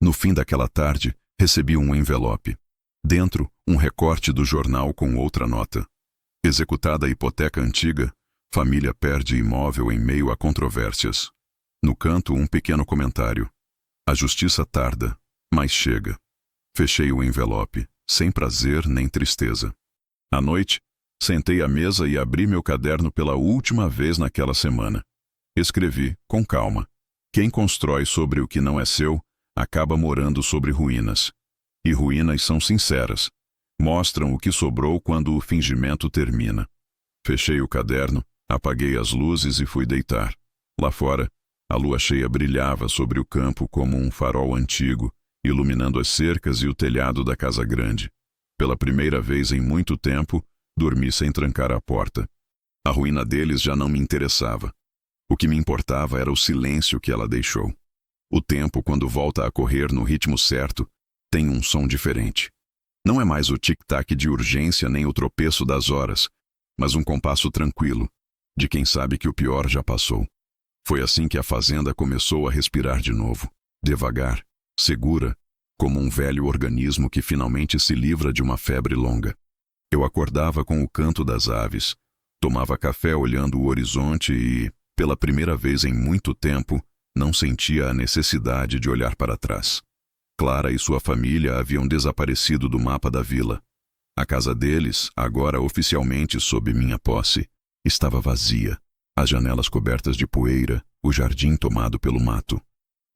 No fim daquela tarde, recebi um envelope. Dentro, um recorte do jornal com outra nota. Executada a hipoteca antiga, família perde imóvel em meio a controvérsias. No canto, um pequeno comentário. A justiça tarda, mas chega. Fechei o envelope, sem prazer nem tristeza. À noite, sentei à mesa e abri meu caderno pela última vez naquela semana. Escrevi, com calma. Quem constrói sobre o que não é seu, acaba morando sobre ruínas. E ruínas são sinceras. Mostram o que sobrou quando o fingimento termina. Fechei o caderno Apaguei as luzes e fui deitar. Lá fora, a lua cheia brilhava sobre o campo como um farol antigo, iluminando as cercas e o telhado da casa grande. Pela primeira vez em muito tempo, dormi sem trancar a porta. A ruína deles já não me interessava. O que me importava era o silêncio que ela deixou. O tempo, quando volta a correr no ritmo certo, tem um som diferente. Não é mais o tic-tac de urgência nem o tropeço das horas, mas um compasso tranquilo, de quem sabe que o pior já passou. Foi assim que a fazenda começou a respirar de novo, devagar, segura, como um velho organismo que finalmente se livra de uma febre longa. Eu acordava com o canto das aves, tomava café olhando o horizonte e, pela primeira vez em muito tempo, não sentia a necessidade de olhar para trás. Clara e sua família haviam desaparecido do mapa da vila. A casa deles, agora oficialmente sob minha posse, estava vazia, as janelas cobertas de poeira, o jardim tomado pelo mato.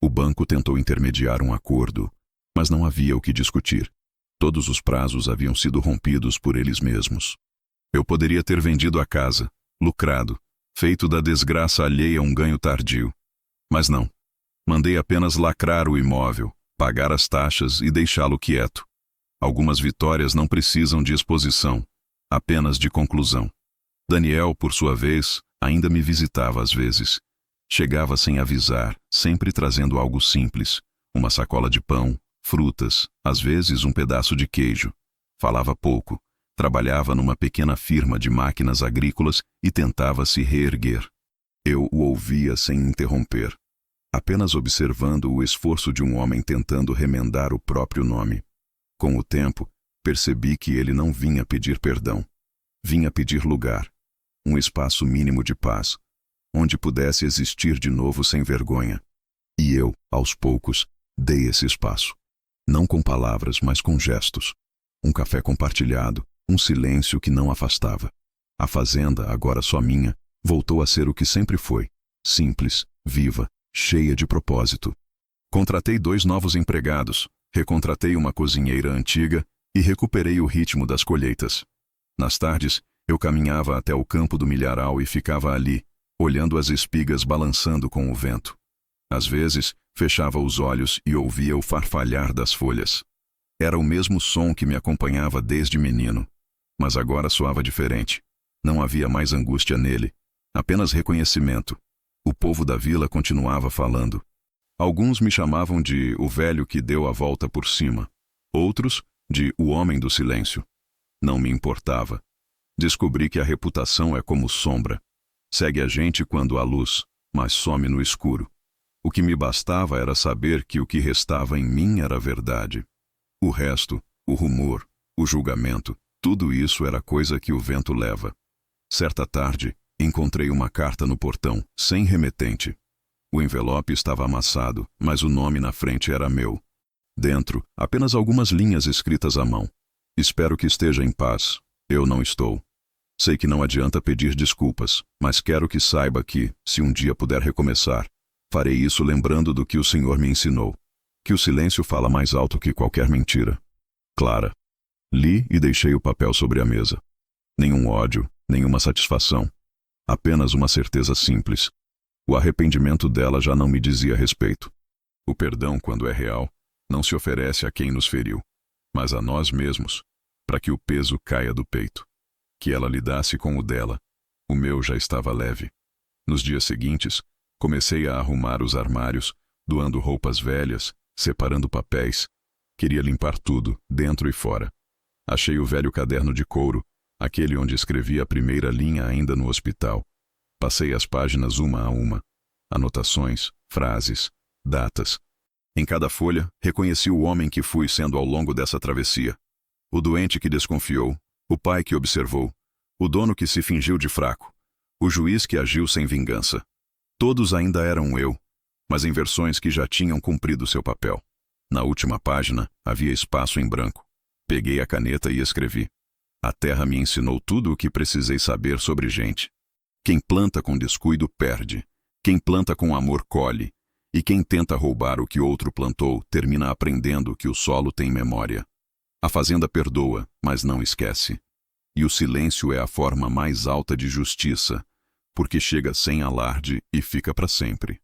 O banco tentou intermediar um acordo, mas não havia o que discutir. Todos os prazos haviam sido rompidos por eles mesmos. Eu poderia ter vendido a casa, lucrado, feito da desgraça alheia um ganho tardio. Mas não. Mandei apenas lacrar o imóvel, pagar as taxas e deixá-lo quieto. Algumas vitórias não precisam de exposição, apenas de conclusão. Daniel, por sua vez, ainda me visitava às vezes. Chegava sem avisar, sempre trazendo algo simples, uma sacola de pão, frutas, às vezes um pedaço de queijo. Falava pouco, trabalhava numa pequena firma de máquinas agrícolas e tentava se reerguer. Eu o ouvia sem interromper, apenas observando o esforço de um homem tentando remendar o próprio nome. Com o tempo, percebi que ele não vinha pedir perdão. Vinha pedir lugar, um espaço mínimo de paz, onde pudesse existir de novo sem vergonha. E eu, aos poucos, dei esse espaço. Não com palavras, mas com gestos. Um café compartilhado, um silêncio que não afastava. A fazenda, agora só minha, voltou a ser o que sempre foi, simples, viva, cheia de propósito. Contratei 2 novos empregados, recontratei uma cozinheira antiga e recuperei o ritmo das colheitas. Nas tardes, eu caminhava até o campo do milharal e ficava ali, olhando as espigas balançando com o vento. Às vezes, fechava os olhos e ouvia o farfalhar das folhas. Era o mesmo som que me acompanhava desde menino, mas agora soava diferente. Não havia mais angústia nele, apenas reconhecimento. O povo da vila continuava falando. Alguns me chamavam de o velho que deu a volta por cima, outros de o homem do silêncio. Não me importava. Descobri que a reputação é como sombra. Segue a gente quando há luz, mas some no escuro. O que me bastava era saber que o que restava em mim era verdade. O resto, o rumor, o julgamento, tudo isso era coisa que o vento leva. Certa tarde, encontrei uma carta no portão, sem remetente. O envelope estava amassado, mas o nome na frente era meu. Dentro, apenas algumas linhas escritas à mão. Espero que esteja em paz. Eu não estou. Sei que não adianta pedir desculpas, mas quero que saiba que, se um dia puder recomeçar, farei isso lembrando do que o Senhor me ensinou, que o silêncio fala mais alto que qualquer mentira. Clara. Li e deixei o papel sobre a mesa. Nenhum ódio, nenhuma satisfação. Apenas uma certeza simples. O arrependimento dela já não me dizia respeito. O perdão, quando é real, não se oferece a quem nos feriu, mas a nós mesmos, para que o peso caia do peito. Que ela lidasse com o dela. O meu já estava leve. Nos dias seguintes, comecei a arrumar os armários, doando roupas velhas, separando papéis. Queria limpar tudo, dentro e fora. Achei o velho caderno de couro, aquele onde escrevi a primeira linha ainda no hospital. Passei as páginas uma a uma. Anotações, frases, datas. Em cada folha, reconheci o homem que fui sendo ao longo dessa travessia. O doente que desconfiou, o pai que observou, o dono que se fingiu de fraco, o juiz que agiu sem vingança. Todos ainda eram eu, mas em versões que já tinham cumprido seu papel. Na última página, havia espaço em branco. Peguei a caneta e escrevi. A terra me ensinou tudo o que precisei saber sobre gente. Quem planta com descuido perde. Quem planta com amor colhe. E quem tenta roubar o que outro plantou termina aprendendo que o solo tem memória. A fazenda perdoa, mas não esquece. E o silêncio é a forma mais alta de justiça, porque chega sem alarde e fica para sempre.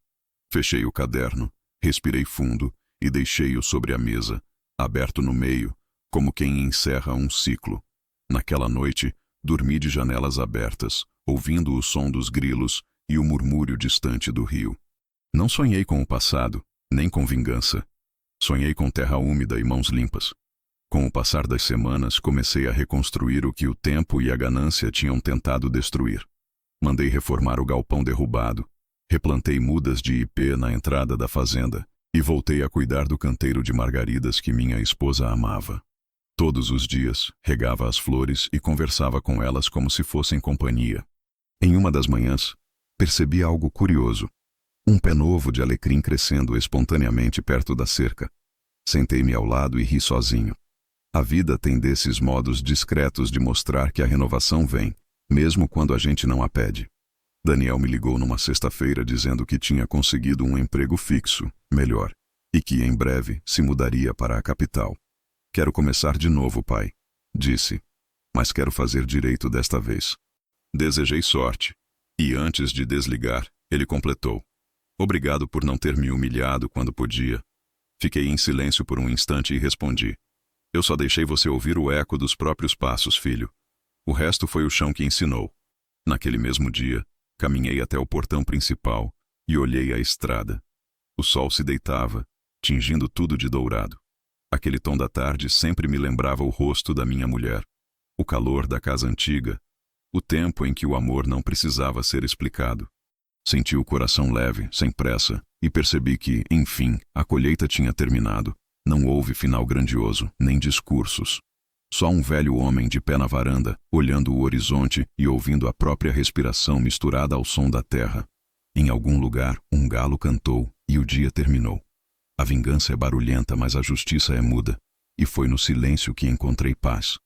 Fechei o caderno, respirei fundo e deixei-o sobre a mesa, aberto no meio, como quem encerra um ciclo. Naquela noite, dormi de janelas abertas, ouvindo o som dos grilos e o murmúrio distante do rio. Não sonhei com o passado, nem com vingança. Sonhei com terra úmida e mãos limpas. Com o passar das semanas, comecei a reconstruir o que o tempo e a ganância tinham tentado destruir. Mandei reformar o galpão derrubado, replantei mudas de ipê na entrada da fazenda e voltei a cuidar do canteiro de margaridas que minha esposa amava. Todos os dias, regava as flores e conversava com elas como se fossem companhia. Em uma das manhãs, percebi algo curioso. Um pé novo de alecrim crescendo espontaneamente perto da cerca. Sentei-me ao lado e ri sozinho. A vida tem desses modos discretos de mostrar que a renovação vem, mesmo quando a gente não a pede. Daniel me ligou numa sexta-feira dizendo que tinha conseguido um emprego fixo, melhor, e que em breve se mudaria para a capital. Quero começar de novo, pai, disse, mas quero fazer direito desta vez. Desejei sorte, e antes de desligar, ele completou. Obrigado por não ter me humilhado quando podia. Fiquei em silêncio por um instante e respondi. Eu só deixei você ouvir o eco dos próprios passos, filho. O resto foi o chão que ensinou. Naquele mesmo dia, caminhei até o portão principal e olhei a estrada. O sol se deitava, tingindo tudo de dourado. Aquele tom da tarde sempre me lembrava o rosto da minha mulher, o calor da casa antiga, o tempo em que o amor não precisava ser explicado. Senti o coração leve, sem pressa, e percebi que, enfim, a colheita tinha terminado. Não houve final grandioso, nem discursos. Só um velho homem de pé na varanda, olhando o horizonte e ouvindo a própria respiração misturada ao som da terra. Em algum lugar, um galo cantou, e o dia terminou. A vingança é barulhenta, mas a justiça é muda. E foi no silêncio que encontrei paz.